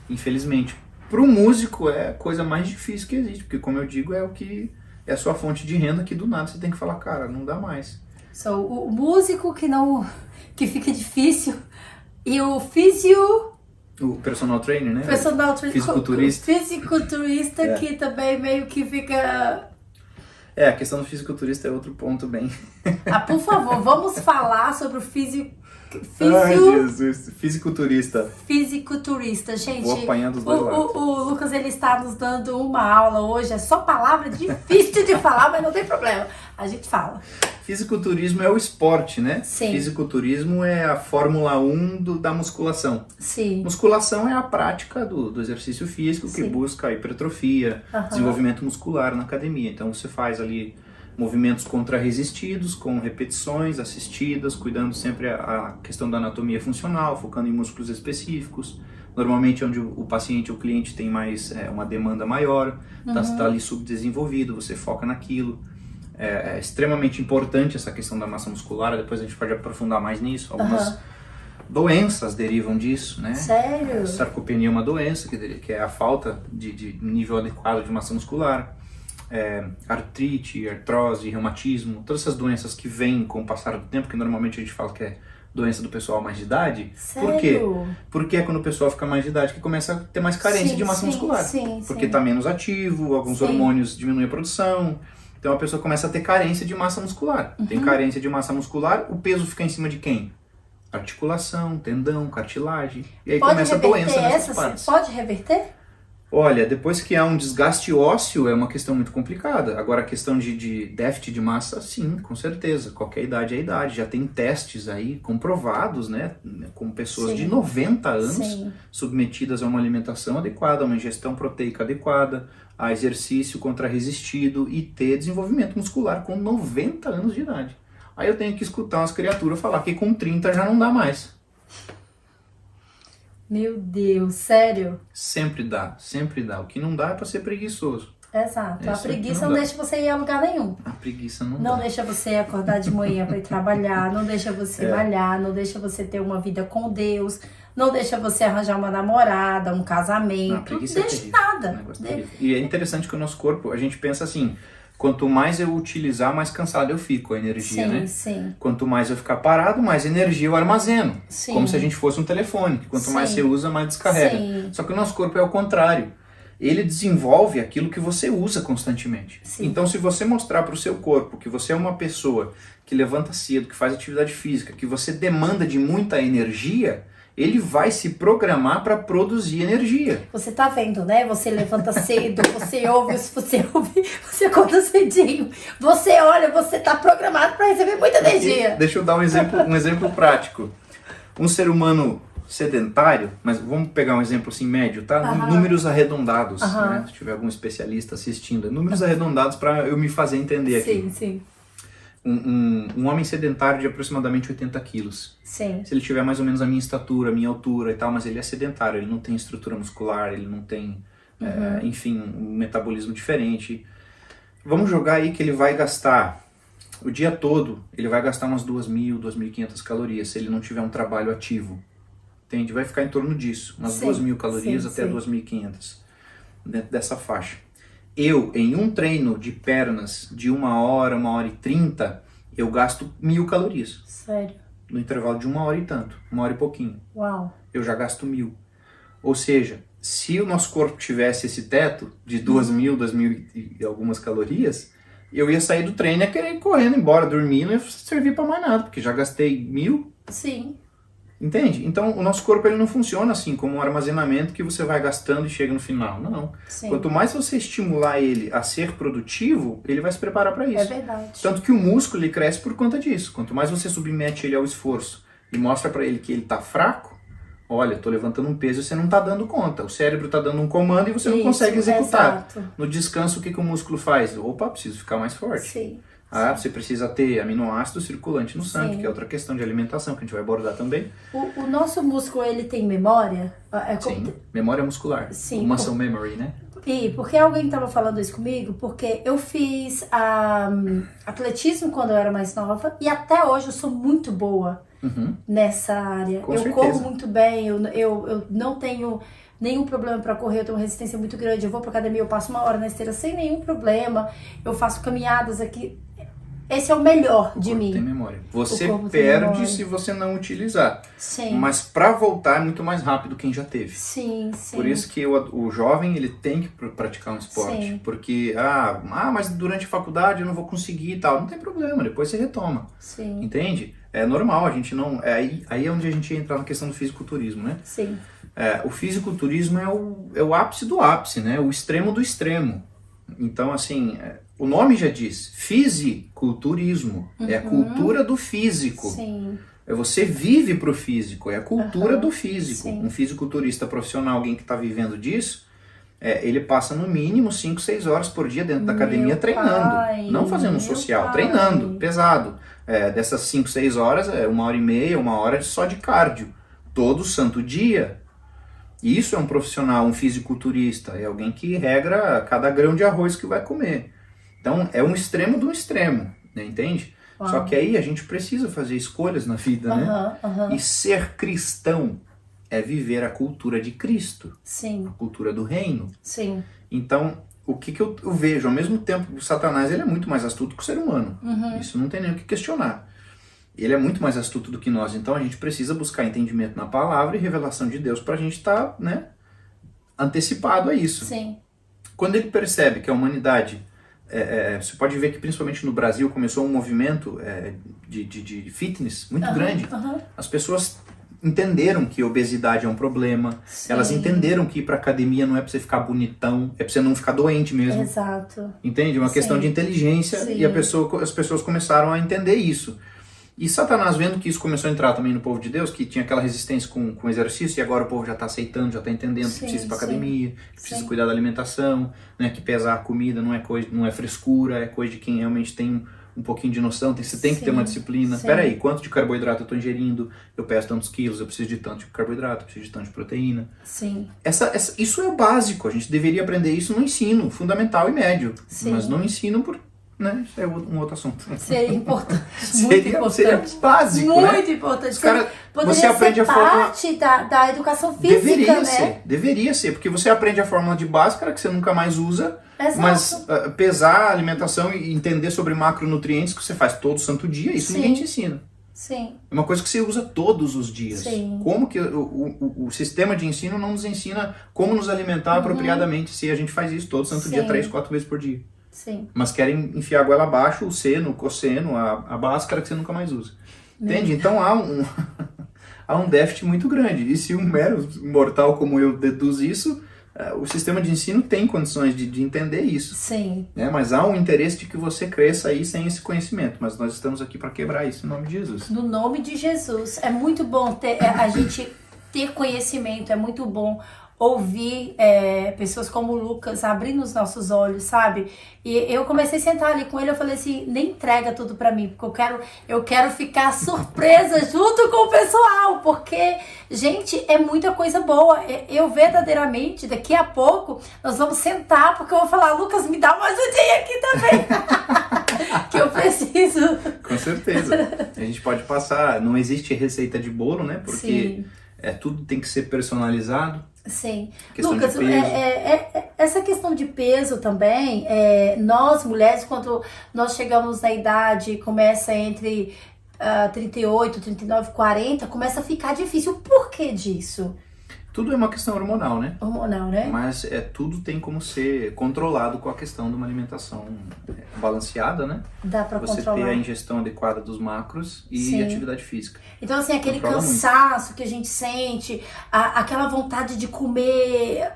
Infelizmente, para o músico é a coisa mais difícil que existe, porque como eu digo, é o que é a sua fonte de renda, que do nada você tem que falar, cara, não dá mais. O músico que fica difícil e o o personal trainer, né? Fisiculturista. Fisiculturista que também meio que fica... a questão do fisiculturista é outro ponto bem... por favor, vamos falar sobre o Ai, Jesus. Fisiculturista. Fisiculturista, gente. Vou apanhar dos dois lados. O Lucas, ele está nos dando uma aula hoje. É só palavra difícil de falar, mas não tem problema. A gente fala. Fisiculturismo é o esporte, né? Sim. Fisiculturismo é a Fórmula 1 da musculação. Sim. Musculação é a prática do exercício físico que busca a hipertrofia, desenvolvimento muscular na academia. Então você faz ali movimentos contrarresistidos, com repetições assistidas, cuidando sempre a questão da anatomia funcional, focando em músculos específicos. Normalmente onde o paciente ou o cliente tem mais uma demanda maior, está ali subdesenvolvido, você foca naquilo. É extremamente importante essa questão da massa muscular, depois a gente pode aprofundar mais nisso. Algumas doenças derivam disso, né? Sério? Sarcopenia é uma doença, que é a falta de nível adequado de massa muscular. Artrite, artrose, reumatismo, todas essas doenças que vêm com o passar do tempo, que normalmente a gente fala que é doença do pessoal mais de idade. Sério? Por quê? Porque é quando o pessoal fica mais de idade que começa a ter mais carência de massa muscular. Porque está menos ativo, alguns hormônios diminuem a produção. Então a pessoa começa a ter carência de massa muscular. Tem carência de massa muscular, o peso fica em cima de quem? Articulação, tendão, cartilagem. E aí começa a doença nessas partes. Pode reverter? Olha, depois que há um desgaste ósseo é uma questão muito complicada. Agora a questão de déficit de massa, sim, com certeza. Qualquer idade é idade. Já tem testes aí comprovados, né? Com pessoas de 90 anos submetidas a uma alimentação adequada, a uma ingestão proteica adequada, a exercício contrarresistido e ter desenvolvimento muscular com 90 anos de idade. Aí eu tenho que escutar umas criaturas falar que com 30 já não dá mais. Meu Deus, sério? Sempre dá, sempre dá. O que não dá é pra ser preguiçoso. Exato. A preguiça não deixa você ir a lugar nenhum. A preguiça não dá. Não deixa você acordar de manhã para ir trabalhar, não deixa você malhar, não deixa você ter uma vida com Deus, não deixa você arranjar uma namorada, um casamento, não deixa nada. E é interessante que o nosso corpo, a gente pensa assim, quanto mais eu utilizar, mais cansado eu fico, a energia, né? Sim. Quanto mais eu ficar parado, mais energia eu armazeno. Sim. Como se a gente fosse um telefone, que quanto mais você usa, mais descarrega. Sim. Só que o nosso corpo é o contrário. Ele desenvolve aquilo que você usa constantemente. Sim. Então, se você mostrar para o seu corpo que você é uma pessoa que levanta cedo, que faz atividade física, que você demanda de muita energia, ele vai se programar para produzir energia. Você tá vendo, né? Você levanta cedo, você ouve, você acorda cedinho. Você olha, você tá programado para receber muita energia. Deixa eu dar um exemplo prático. Um ser humano sedentário, mas vamos pegar um exemplo assim médio, tá? Números arredondados, né? Se tiver algum especialista assistindo, números arredondados para eu me fazer entender aqui. Sim. Um homem sedentário de aproximadamente 80 quilos. Sim. Se ele tiver mais ou menos a minha estatura, a minha altura e tal, mas ele é sedentário, ele não tem estrutura muscular, ele não tem, enfim, um metabolismo diferente. Vamos jogar aí que ele vai gastar, o dia todo, ele vai gastar umas 2.000, 2.500 calorias, se ele não tiver um trabalho ativo. Entende? Vai ficar em torno disso, umas 2.000 calorias até 2.500, dentro dessa faixa. Eu, em um treino de pernas de 1 hora, 1h30, eu gasto 1.000 calorias. Sério? No intervalo de 1 hora e tanto, 1 hora e pouquinho. Uau. Eu já gasto 1.000. Ou seja, se o nosso corpo tivesse esse teto de 2.000 e algumas calorias, eu ia sair do treino e ia querer ir correndo embora, dormir, não ia servir para mais nada, porque já gastei 1.000. Sim. Entende? Então, o nosso corpo ele não funciona assim, como um armazenamento que você vai gastando e chega no final. Não. Sim. Quanto mais você estimular ele a ser produtivo, ele vai se preparar para isso. É verdade. Tanto que o músculo ele cresce por conta disso. Quanto mais você submete ele ao esforço e mostra para ele que ele está fraco, olha, eu tô levantando um peso e você não tá dando conta. O cérebro tá dando um comando e você não consegue executar. Exato. No descanso, o que o músculo faz? Opa, preciso ficar mais forte. Sim. Você precisa ter aminoácido circulante no sangue, Sim. que é outra questão de alimentação que a gente vai abordar também. O nosso músculo, ele tem memória? Sim, memória muscular. Sim. Muscle memory, né? E porque alguém estava falando isso comigo, porque eu fiz atletismo quando eu era mais nova e até hoje eu sou muito boa nessa área. Com eu certeza. corro muito bem, eu não tenho nenhum problema para correr, eu tenho uma resistência muito grande. Eu vou pra academia, eu passo 1 hora na esteira sem nenhum problema. Eu faço caminhadas aqui. Esse é o melhor de mim. Tem memória. Você perde se você não utilizar. Sim. Mas para voltar é muito mais rápido quem já teve. Sim, sim. Por isso que o jovem ele tem que praticar um esporte. Sim. Porque, mas durante a faculdade eu não vou conseguir e tal. Não tem problema, depois você retoma. Sim. Entende? É normal, a gente não... Aí é onde a gente entra na questão do fisiculturismo, né? Sim. O fisiculturismo é o ápice do ápice, né? O extremo do extremo. Então, assim... O nome já diz, fisiculturismo, é a cultura do físico. Sim. Você vive pro físico, é a cultura do físico. Sim. Um fisiculturista profissional, alguém que está vivendo disso, ele passa no mínimo 5, 6 horas por dia dentro da academia treinando. Não fazendo social, treinando, pesado. Dessas 5, 6 horas, 1h30, 1 hora só de cardio. Todo santo dia. Isso é um profissional, um fisiculturista, é alguém que regra cada grão de arroz que vai comer. Então, é um extremo do extremo, né, entende? Uau. Só que aí a gente precisa fazer escolhas na vida, né? E ser cristão é viver a cultura de Cristo. Sim. A cultura do reino. Sim. Então, o que eu vejo? Ao mesmo tempo, o Satanás ele é muito mais astuto que o ser humano. Isso não tem nem o que questionar. Ele é muito mais astuto do que nós. Então, a gente precisa buscar entendimento na palavra e revelação de Deus para a gente estar, né, antecipado a isso. Sim. Quando ele percebe que a humanidade... você pode ver que principalmente no Brasil começou um movimento de fitness muito grande. As pessoas entenderam que obesidade é um problema. Sim. Elas entenderam que ir pra academia não é pra você ficar bonitão, é pra você não ficar doente mesmo. Exato. Entende? Uma questão de inteligência. Sim. E as pessoas começaram a entender isso. E Satanás, vendo que isso começou a entrar também no povo de Deus, que tinha aquela resistência com o exercício, e agora o povo já está aceitando, já está entendendo que precisa ir para academia, que precisa cuidar da alimentação, né, que pesar a comida não é frescura, é coisa de quem realmente tem um pouquinho de noção, você tem que ter uma disciplina. Peraí, quanto de carboidrato eu estou ingerindo? Eu peso tantos quilos, eu preciso de tanto de carboidrato, eu preciso de tanto de proteína. Sim. Isso é o básico, a gente deveria aprender isso no ensino, fundamental e médio, mas não ensino por... Né? Isso é um outro assunto. Seria importante. Muito seria básico, muito né? importante. Poderia você aprende ser parte da educação física, Deveria ser, porque você aprende a fórmula de Bhaskara, que você nunca mais usa. Exato. Mas pesar a alimentação e entender sobre macronutrientes que você faz todo santo dia, isso ninguém te ensina. Sim. É uma coisa que você usa todos os dias. Sim. Como que o sistema de ensino não nos ensina como nos alimentar apropriadamente, se a gente faz isso todo santo dia, 3, 4 vezes por dia. Sim. Mas querem enfiar a goela abaixo, o seno, o cosseno, a Bhaskara que você nunca mais usa. Entende? Então há um déficit muito grande. E se um mero mortal como eu deduz isso, o sistema de ensino tem condições de entender isso. Sim. Né? Mas há um interesse de que você cresça aí sem esse conhecimento. Mas nós estamos aqui para quebrar isso em nome de Jesus. No nome de Jesus. É muito bom a gente ter conhecimento, é muito bom ouvir pessoas como o Lucas abrindo os nossos olhos, sabe? E eu comecei a sentar ali com ele, eu falei assim, nem entrega tudo pra mim, porque eu quero ficar surpresa junto com o pessoal, porque, gente, é muita coisa boa. Eu verdadeiramente, daqui a pouco, nós vamos sentar, porque eu vou falar, Lucas, me dá uma ajudinha aqui também, que eu preciso. Com certeza. A gente pode passar, não existe receita de bolo, né? Porque tudo tem que ser personalizado. Sim. Lucas, essa questão de peso também, nós mulheres, quando nós chegamos na idade, começa entre 38, 39, 40, começa a ficar difícil. Por que disso? Tudo é uma questão hormonal, né? Hormonal, né? Mas tudo tem como ser controlado com a questão de uma alimentação balanceada, né? Dá pra você controlar. ter a ingestão adequada dos macros e Sim. atividade física. Então, assim, aquele Controla cansaço que a gente sente, aquela vontade de comer,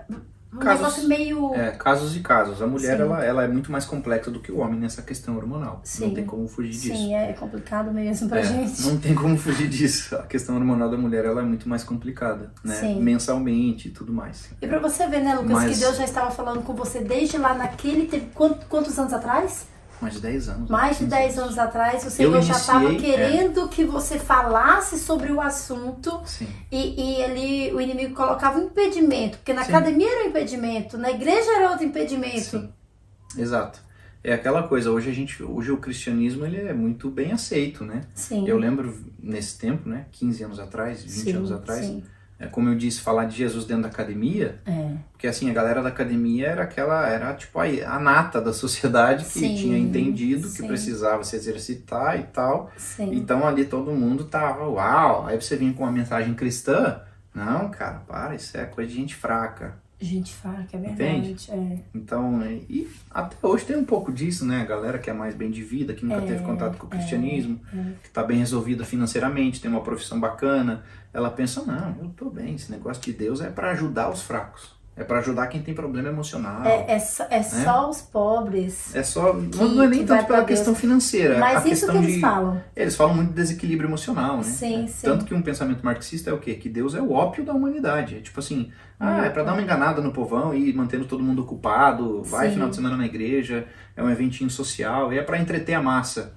negócio meio... casos e casos. A mulher, Sim. ela é muito mais complexa do que o homem nessa questão hormonal. Sim. Não tem como fugir disso. Sim, é complicado mesmo pra gente. Não tem como fugir disso. A questão hormonal da mulher, ela é muito mais complicada, né? Sim. Mensalmente e tudo mais. E pra você ver, né, Lucas, que Deus já estava falando com você desde lá naquele tempo, quantos anos atrás? Mais de 10 anos. Mais de 10 anos atrás, o Senhor já estava querendo que você falasse sobre o assunto. Sim. E ali o inimigo colocava um impedimento, porque na Sim. academia era um impedimento, na igreja era outro impedimento. Sim. Exato. É aquela coisa, hoje o cristianismo ele é muito bem aceito, né? Sim. Eu lembro nesse tempo, né, 15 anos atrás, 20 anos atrás, sim. Como eu disse, falar de Jesus dentro da academia, porque assim, a galera da academia era tipo a nata da sociedade que tinha entendido que precisava se exercitar e tal. Sim. Então ali todo mundo tava, uau, aí você vinha com uma mensagem cristã, não, cara, isso é coisa de gente fraca. Gente fraca, é verdade. Entende? Então, e até hoje tem um pouco disso, né? A galera que é mais bem de vida, que nunca teve contato com o cristianismo, que tá bem resolvida financeiramente, tem uma profissão bacana, ela pensa, não, eu tô bem, esse negócio de Deus é para ajudar os fracos. É para ajudar quem tem problema emocional. Só os pobres. Não é nem tanto pela questão financeira. Mas isso que eles falam. Eles falam muito de desequilíbrio emocional, né? Sim. Tanto que um pensamento marxista é o quê? Que Deus é o ópio da humanidade. É tipo assim, é para dar uma enganada no povão e ir mantendo todo mundo ocupado, vai final de semana na igreja, é um eventinho social, é para entreter a massa.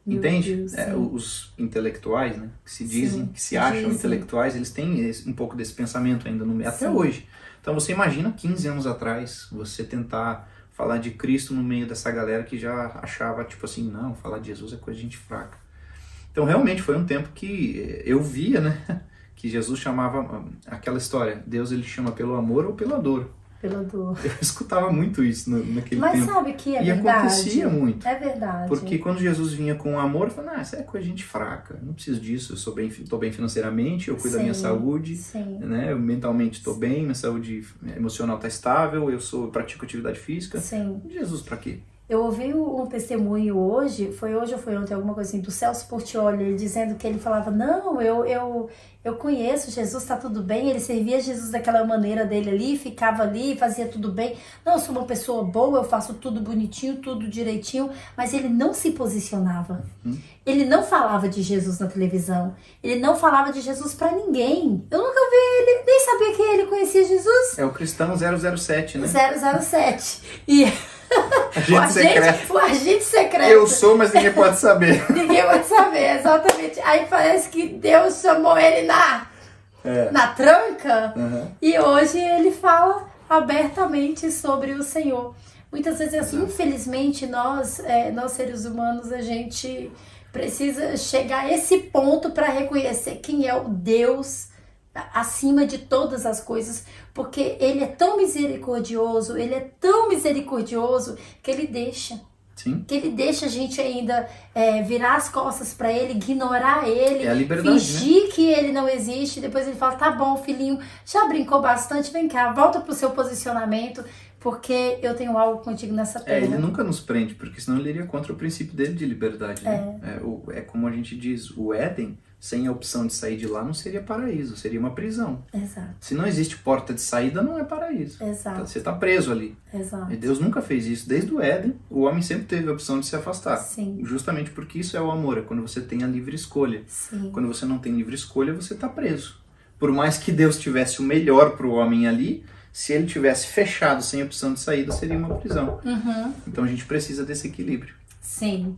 Entende? Deus, os intelectuais, né? Que se dizem, que se acham intelectuais, eles têm um pouco desse pensamento ainda no meio, até hoje. Então você imagina 15 anos atrás, você tentar falar de Cristo no meio dessa galera que já achava, tipo assim, não, falar de Jesus é coisa de gente fraca. Então realmente foi um tempo que eu via, né, que Jesus chamava aquela história, Deus ele chama pelo amor ou pela dor. Pela dor. Eu escutava muito isso naquele tempo. Mas sabe que é verdade. E acontecia muito. É verdade. Porque quando Jesus vinha com amor, eu falava, isso é coisa de gente fraca, eu não preciso disso, eu estou bem financeiramente, eu cuido da minha saúde, né? Eu mentalmente estou bem, minha saúde emocional está estável, eu pratico atividade física. Sim. Jesus para quê? Eu ouvi um testemunho hoje ou foi ontem, alguma coisa assim, do Celso Portiolli, ele dizendo que ele falava, não, eu conheço Jesus, tá tudo bem, ele servia Jesus daquela maneira dele ali, ficava ali, fazia tudo bem, não, eu sou uma pessoa boa, eu faço tudo bonitinho, tudo direitinho, mas ele não se posicionava. Ele não falava de Jesus na televisão, ele não falava de Jesus pra ninguém. Eu nunca vi ele, nem sabia que ele conhecia Jesus. É o cristão 007, né? 007. E... O agente secreto. Eu sou, mas ninguém pode saber. Ninguém pode saber, exatamente. Aí parece que Deus chamou ele na tranca. E hoje ele fala abertamente sobre o Senhor. Muitas vezes assim, infelizmente, nós seres humanos, a gente precisa chegar a esse ponto para reconhecer quem é o Deus acima de todas as coisas, porque ele é tão misericordioso, que ele deixa. Sim. Que ele deixa a gente ainda virar as costas para ele, ignorar ele, a liberdade, fingir né? que ele não existe. Depois ele fala, tá bom, filhinho, já brincou bastante, vem cá, volta pro seu posicionamento, porque eu tenho algo contigo nessa terra. Ele nunca nos prende, porque senão ele iria contra o princípio dele de liberdade, né? É como a gente diz, o Éden, sem a opção de sair de lá, não seria paraíso, seria uma prisão. Exato. Se não existe porta de saída, não é paraíso. Exato. Você está preso ali. Exato. E Deus nunca fez isso. Desde o Éden, o homem sempre teve a opção de se afastar. Sim. Justamente porque isso é o amor, é quando você tem a livre escolha. Sim. Quando você não tem livre escolha, você está preso. Por mais que Deus tivesse o melhor para o homem ali, se ele tivesse fechado sem opção de saída, seria uma prisão. Então a gente precisa desse equilíbrio. Sim.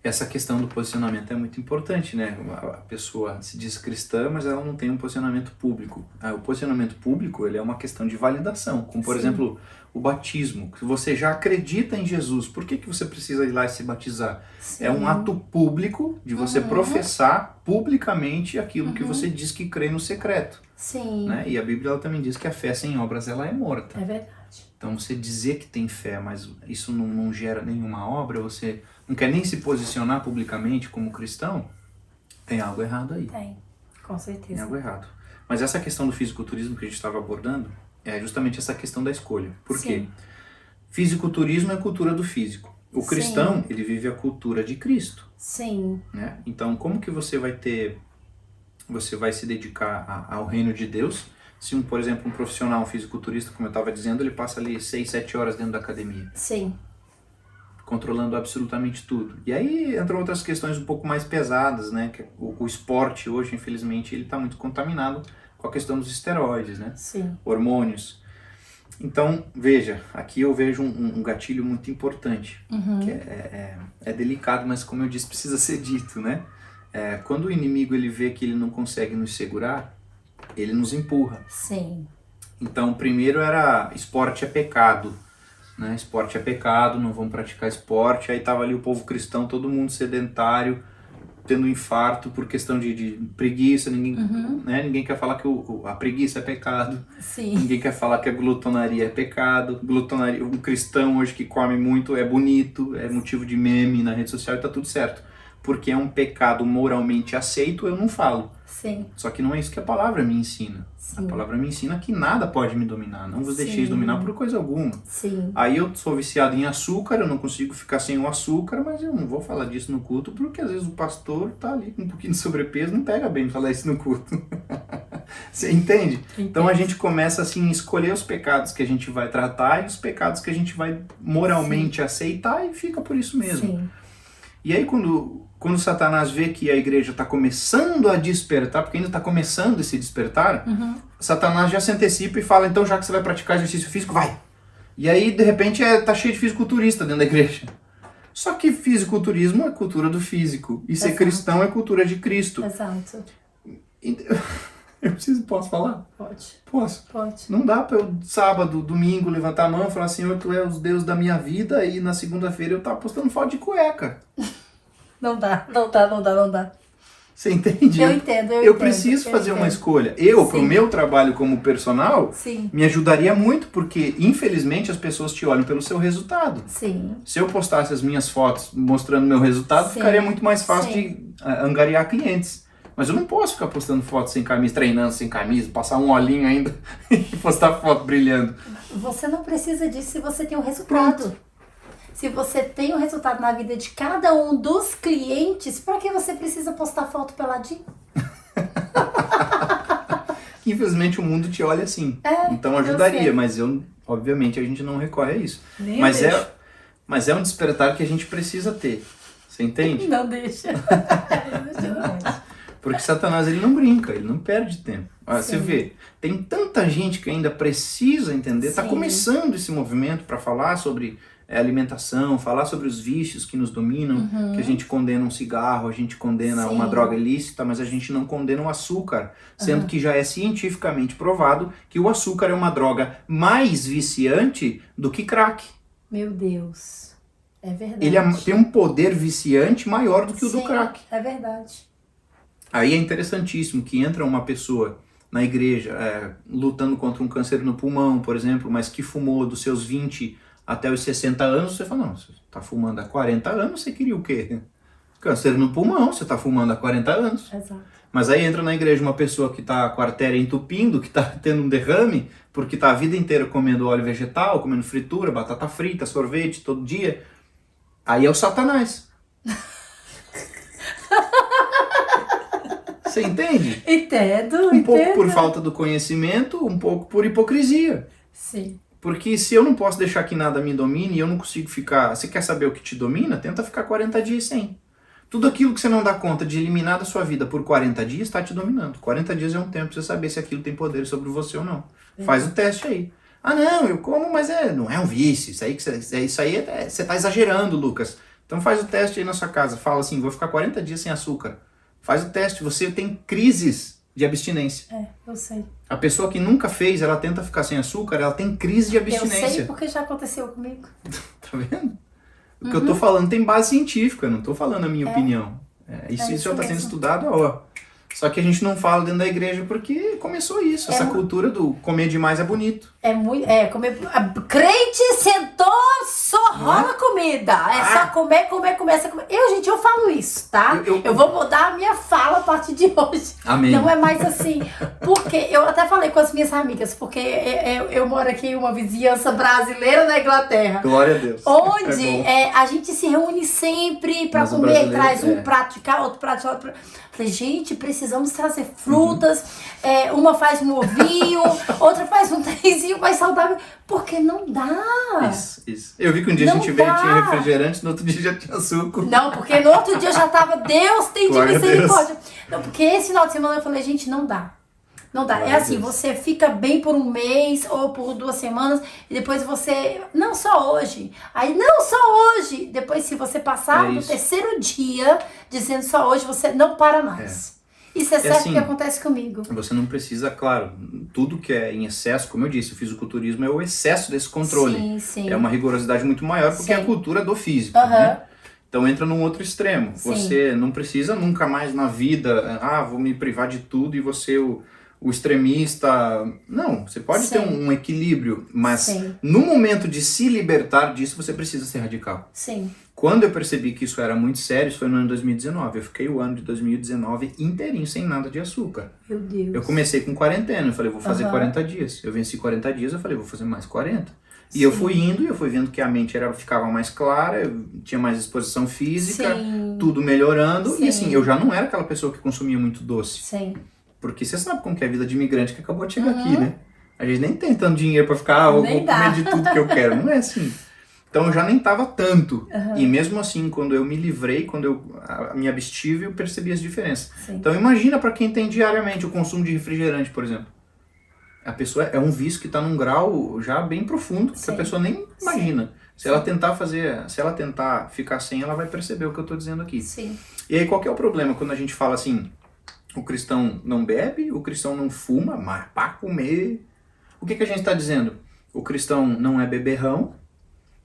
Essa questão do posicionamento é muito importante, né? A pessoa se diz cristã, mas ela não tem um posicionamento público. O posicionamento público, ele é uma questão de validação, como por exemplo, o batismo. Se você já acredita em Jesus, por que você precisa ir lá e se batizar? Sim. É um ato público de você professar publicamente aquilo que você diz que crê no secreto. Sim. Né? E a Bíblia ela também diz que a fé sem obras ela é morta. É verdade. Então você dizer que tem fé, mas isso não gera nenhuma obra, você não quer nem se posicionar publicamente como cristão, tem algo errado aí. Tem, com certeza. Tem algo errado. Mas essa questão do fisiculturismo que a gente estava abordando é justamente essa questão da escolha. Por quê? Fisiculturismo é a cultura do físico. O cristão, ele vive a cultura de Cristo. Sim. Né? Então, como que você vai se dedicar ao reino de Deus se, por exemplo, um profissional, um fisiculturista, como eu estava dizendo, ele passa ali 6, 7 horas dentro da academia. Sim. Controlando absolutamente tudo. E aí entram outras questões um pouco mais pesadas, né? Que o esporte hoje, infelizmente, ele está muito contaminado com a questão dos esteroides, né? Sim. Hormônios. Então, veja, aqui eu vejo um gatilho muito importante, que é delicado, mas como eu disse, precisa ser dito, né? Quando o inimigo ele vê que ele não consegue nos segurar, ele nos empurra. Sim. Então, primeiro era esporte é pecado, né? Esporte é pecado, não vamos praticar esporte. Aí tava ali o povo cristão, todo mundo sedentário, tendo infarto por questão de preguiça. Ninguém quer falar que a preguiça é pecado. Sim. Ninguém quer falar que a glutonaria é pecado. Glutonaria, um cristão hoje que come muito é bonito, é motivo de meme na rede social e tá tudo certo. Porque é um pecado moralmente aceito, eu não falo. Sim. Só que não é isso que a palavra me ensina. Sim. A palavra me ensina que nada pode me dominar. Não vos deixeis dominar por coisa alguma. Sim. Aí eu sou viciado em açúcar, eu não consigo ficar sem o açúcar, mas eu não vou falar disso no culto, porque às vezes o pastor tá ali com um pouquinho de sobrepeso, não pega bem falar isso no culto. Você entende? Então a gente começa assim a escolher os pecados que a gente vai tratar e os pecados que a gente vai moralmente aceitar e fica por isso mesmo. Sim. E aí quando Satanás vê que a igreja está começando a despertar, porque ainda está começando esse despertar, Satanás já se antecipa e fala, então já que você vai praticar exercício físico, vai! E aí, de repente, tá cheio de fisiculturista dentro da igreja. Só que fisiculturismo é cultura do físico, e ser cristão é cultura de Cristo. Exato. Posso falar? Pode. Posso? Pode. Não dá para eu, sábado, domingo, levantar a mão e falar, Senhor, Tu és o Deus da minha vida, e na segunda-feira eu estar postando foto de cueca. Não dá. Você entende? Eu entendo. Eu preciso fazer uma escolha. Pro meu trabalho como personal, me ajudaria muito, porque infelizmente as pessoas te olham pelo seu resultado. Sim. Se eu postasse as minhas fotos mostrando meu resultado, ficaria muito mais fácil de angariar clientes. Mas eu não posso ficar postando fotos sem camisa, treinando sem camisa, passar um olhinho ainda e postar foto brilhando. Você não precisa disso se você tem um resultado. Pronto. Se você tem um resultado na vida de cada um dos clientes, para que você precisa postar foto peladinho? Infelizmente o mundo te olha assim. Então ajudaria, mas obviamente a gente não recorre a isso. Mas é um despertar que a gente precisa ter. Você entende? Não deixa. Porque Satanás ele não brinca, ele não perde tempo. Você vê, tem tanta gente que ainda precisa entender, está começando esse movimento para falar sobre alimentação, falar sobre os vícios que nos dominam, que a gente condena um cigarro, a gente condena uma droga ilícita, mas a gente não condena o açúcar, sendo que já é cientificamente provado que o açúcar é uma droga mais viciante do que crack. Meu Deus, é verdade. Ele tem um poder viciante maior do que o do crack. É verdade. Aí é interessantíssimo que entra uma pessoa na igreja lutando contra um câncer no pulmão, por exemplo, mas que fumou dos seus 20 até os 60 anos, você fala, não, você está fumando há 40 anos, você queria o quê? Câncer no pulmão, você está fumando há 40 anos. Exato. Mas aí entra na igreja uma pessoa que está com a artéria entupindo, que está tendo um derrame, porque está a vida inteira comendo óleo vegetal, comendo fritura, batata frita, sorvete todo dia. Aí é o Satanás. Você entende? Entendo. Um pouco por falta do conhecimento, um pouco por hipocrisia. Sim. Porque se eu não posso deixar que nada me domine e eu não consigo ficar... Você quer saber o que te domina? Tenta ficar 40 dias sem. Tudo aquilo que você não dá conta de eliminar da sua vida por 40 dias está te dominando. 40 dias é um tempo para você saber se aquilo tem poder sobre você ou não. Faz o teste aí. Ah não, eu como, mas não é um vício. Isso aí você está exagerando, Lucas. Então faz o teste aí na sua casa. Fala assim, vou ficar 40 dias sem açúcar. Faz o teste. Você tem crises de abstinência. Eu sei. A pessoa que nunca fez, ela tenta ficar sem açúcar, ela tem crise de abstinência. Eu sei porque já aconteceu comigo. Tá vendo? O que eu tô falando tem base científica, eu não tô falando a minha opinião. Isso já está sendo estudado, Só que a gente não fala dentro da igreja porque começou isso. Essa cultura do comer demais é bonito. Comer. Crente sentou, só rola comida. Só comer. Gente, eu falo isso, tá? Eu vou mudar a minha fala a partir de hoje. Amém. Não é mais assim. Porque eu até falei com as minhas amigas, porque eu moro aqui em uma vizinhança brasileira na Inglaterra. Glória a Deus. Onde a gente se reúne sempre pra comer, traz um prato de cá, outro prato de lá. Falei, gente, precisamos trazer frutas. Uma faz um ovinho, outra faz um trenzinho mais saudável. Porque não dá. Isso. Eu vi que um dia a gente veio e tinha refrigerante, no outro dia já tinha suco. Não, porque no outro dia já tava, Deus tem de misericórdia. Não, porque esse final de semana eu falei, gente, não dá. Não dá. É assim, você fica bem por um mês ou por 2 semanas e depois você... Não, só hoje. Aí, não, só hoje. Depois, se você passar no 3º dia dizendo só hoje, você não para mais. Isso é certo, assim, que acontece comigo. Você não precisa, claro, tudo que é em excesso, como eu disse, o fisiculturismo é o excesso desse controle. Sim. É uma rigorosidade muito maior porque é a cultura do físico, né? Então entra num outro extremo. Sim. Você não precisa nunca mais na vida, vou me privar de tudo e você o extremista. Não, você pode ter um equilíbrio, mas no momento de se libertar disso, você precisa ser radical. Sim. Quando eu percebi que isso era muito sério, isso foi no ano de 2019. Eu fiquei o ano de 2019 inteirinho, sem nada de açúcar. Meu Deus. Eu comecei com quarentena, eu falei, vou fazer 40 dias. Eu venci 40 dias, eu falei, vou fazer mais 40. E eu fui indo, e eu fui vendo que a mente ficava mais clara, eu tinha mais disposição física, tudo melhorando. E assim, eu já não era aquela pessoa que consumia muito doce. Sim. Porque você sabe como que é a vida de imigrante que acabou de chegar aqui, né? A gente nem tem tanto dinheiro pra ficar, vou comer de tudo que eu quero. Não é assim. Então eu já nem tava tanto. E mesmo assim, quando eu me livrei, quando eu me abstive, eu percebi as diferenças. Sim. Então imagina pra quem tem diariamente o consumo de refrigerante, por exemplo. A pessoa é um vício que tá num grau já bem profundo, que a pessoa nem imagina. Se ela tentar ficar sem, ela vai perceber o que eu tô dizendo aqui. Sim. E aí qual que é o problema quando a gente fala assim, o cristão não bebe, o cristão não fuma, mas para comer... O que a gente está dizendo? O cristão não é beberrão,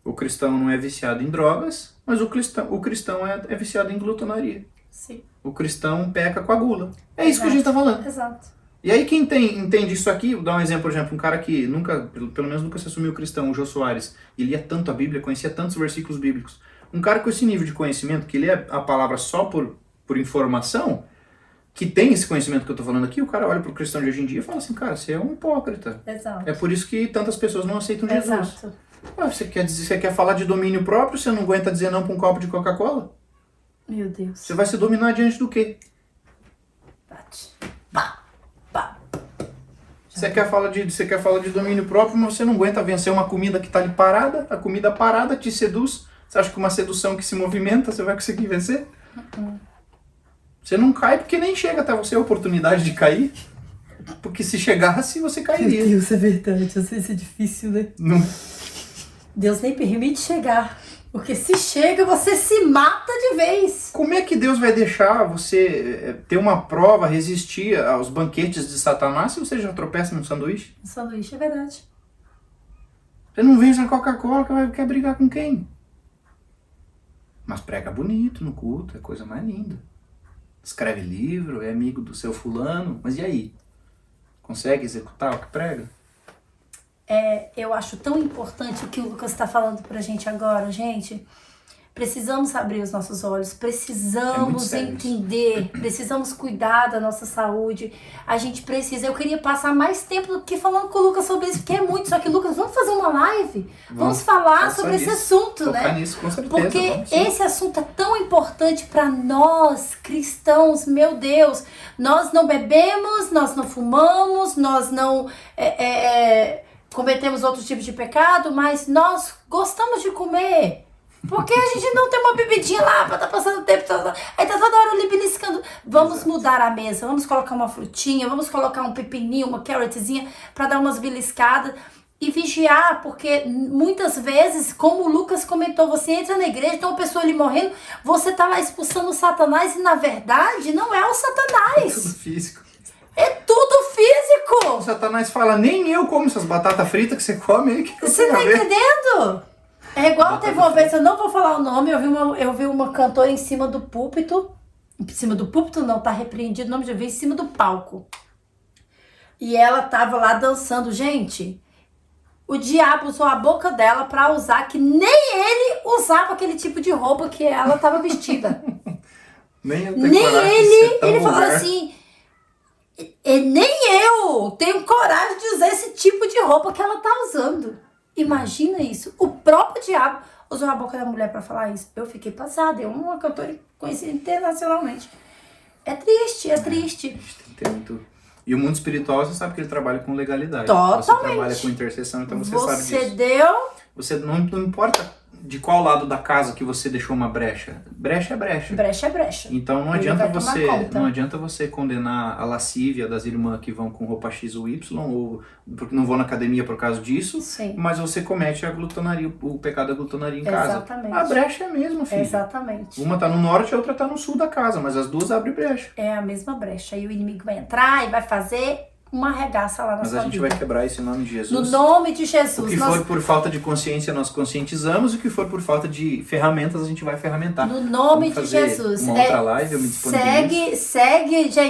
o cristão não é viciado em drogas, mas o cristão é viciado em glutonaria. Sim. O cristão peca com a gula. É isso que a gente está falando. Exato. E aí quem entende isso aqui, vou dar um exemplo, por exemplo, um cara que pelo menos nunca se assumiu cristão, o Jô Soares, ele lia tanto a Bíblia, conhecia tantos versículos bíblicos. Um cara com esse nível de conhecimento, que lê a palavra só por informação, que tem esse conhecimento que eu tô falando aqui, o cara olha pro cristão de hoje em dia e fala assim, cara, você é um hipócrita. Exato. É por isso que tantas pessoas não aceitam Jesus. Exato. Você quer falar de domínio próprio, você não aguenta dizer não pra um copo de Coca-Cola? Meu Deus. Você vai se dominar diante do quê? Bate. Pá. Você quer falar de domínio próprio, mas você não aguenta vencer uma comida que tá ali parada, a comida parada te seduz. Você acha que uma sedução que se movimenta, você vai conseguir vencer? Você não cai porque nem chega até você a oportunidade de cair. Porque se chegasse, você cairia. Meu Deus, é verdade. Às vezes é difícil, né? Não. Deus nem permite chegar. Porque se chega, você se mata de vez. Como é que Deus vai deixar você ter uma prova, resistir aos banquetes de Satanás se você já tropeça num sanduíche? Um sanduíche, é verdade. Você não vence a Coca-Cola, quer brigar com quem? Mas prega bonito no culto, é coisa mais linda. Escreve livro, é amigo do seu fulano, mas e aí? Consegue executar o que prega? Eu acho tão importante o que o Lucas está falando pra gente agora, gente. Precisamos abrir os nossos olhos, precisamos entender, precisamos cuidar da nossa saúde. A gente precisa, eu queria passar mais tempo do que falando com o Lucas sobre isso, porque é muito. Só que, Lucas, vamos fazer uma live? Vamos falar sobre esse assunto, né? Nisso, com certeza. Porque esse assunto é tão importante para nós, cristãos, meu Deus. Nós não bebemos, nós não fumamos, nós não cometemos outros tipos de pecado, mas nós gostamos de comer. Porque a gente não tem uma bebidinha lá pra estar passando o tempo, aí tá toda hora ali beliscando. Vamos mudar a mesa, vamos colocar uma frutinha, vamos colocar um pepininho, uma carrotzinha pra dar umas beliscadas e vigiar, porque muitas vezes, como o Lucas comentou, você entra na igreja, tem uma pessoa ali morrendo, você tá lá expulsando o Satanás e na verdade não é o Satanás. É tudo físico. É tudo físico. O Satanás fala, nem eu como essas batatas fritas que você come aí. Que você tá entendendo? É igual teve uma vez, eu não vou falar o nome, eu vi uma cantora em cima do púlpito. Em cima do púlpito não, tá repreendido o nome, já vi em cima do palco. E ela tava lá dançando. Gente, o diabo usou a boca dela pra usar, que nem ele usava aquele tipo de roupa que ela tava vestida. Nem ele falou assim, nem eu tenho coragem de usar esse tipo de roupa que ela tá usando. Imagina isso. O próprio diabo usou a boca da mulher pra falar isso. Eu fiquei passada. É uma cantora conhecida internacionalmente. É triste, é triste. Tem que ter muito... E o mundo espiritual, você sabe que ele trabalha com legalidade. Totalmente. Você trabalha com intercessão, então você sabe disso. Você não importa de qual lado da casa que você deixou uma brecha. Brecha é brecha. Brecha é brecha. Então não adianta você condenar a lascívia das irmãs que vão com roupa X ou Y, ou porque não vão na academia por causa disso, Sim. Mas você comete a glutonaria, o pecado da glutonaria em casa. Exatamente. A brecha é a mesma, filho. Exatamente. Uma tá no norte, a outra tá no sul da casa, mas as duas abrem brecha. É a mesma brecha. E o inimigo vai entrar e vai fazer uma arregaça lá na sua vida. Mas a gente vai quebrar isso em nome de Jesus. No nome de Jesus. O que for por falta de consciência, nós conscientizamos. E o que for por falta de ferramentas, a gente vai ferramentar. No nome de Jesus. Uma outra live, eu me disponibilizo.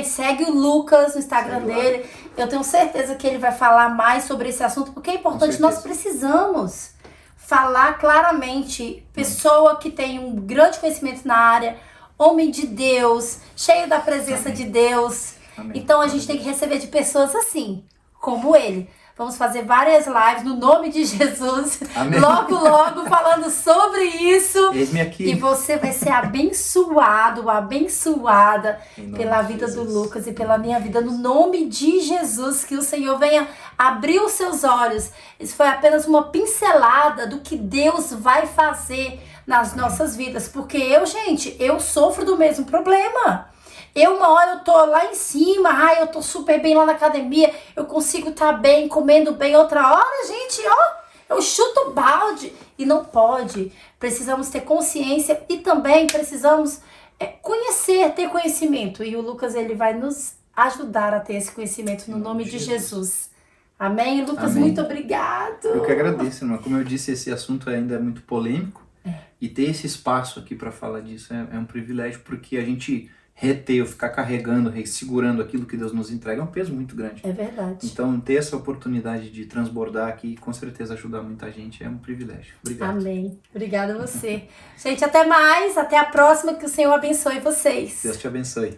Segue o Lucas no Instagram dele. Eu tenho certeza que ele vai falar mais sobre esse assunto, porque é importante. Nós precisamos falar claramente. Pessoa que tem um grande conhecimento na área, homem de Deus, cheio da presença de Deus. Amém. Então a gente tem que receber de pessoas assim, como ele. Vamos fazer várias lives no nome de Jesus. Amém. Logo falando sobre isso. Eis-me aqui. E você vai ser abençoado, abençoada pela vida do Lucas e pela minha vida. No nome de Jesus, que o Senhor venha abrir os seus olhos. Isso foi apenas uma pincelada do que Deus vai fazer nas nossas vidas. Porque eu sofro do mesmo problema. Uma hora eu tô lá em cima, eu tô super bem lá na academia, eu consigo estar bem, comendo bem. Outra hora, gente, eu chuto o balde. E não pode. Precisamos ter consciência e também precisamos ter conhecimento. E o Lucas, ele vai nos ajudar a ter esse conhecimento no nome de Jesus. Amém? Lucas, Amém. Muito obrigado. Eu que agradeço, irmã. Como eu disse, esse assunto ainda é muito polêmico. E ter esse espaço aqui para falar disso é um privilégio, porque a gente... reter, ficar carregando, segurando aquilo que Deus nos entrega é um peso muito grande. É verdade. Então, ter essa oportunidade de transbordar aqui, com certeza ajudar muita gente, é um privilégio. Obrigado. Amém. Obrigada a você. Gente, até mais. Até a próxima. Que o Senhor abençoe vocês. Deus te abençoe.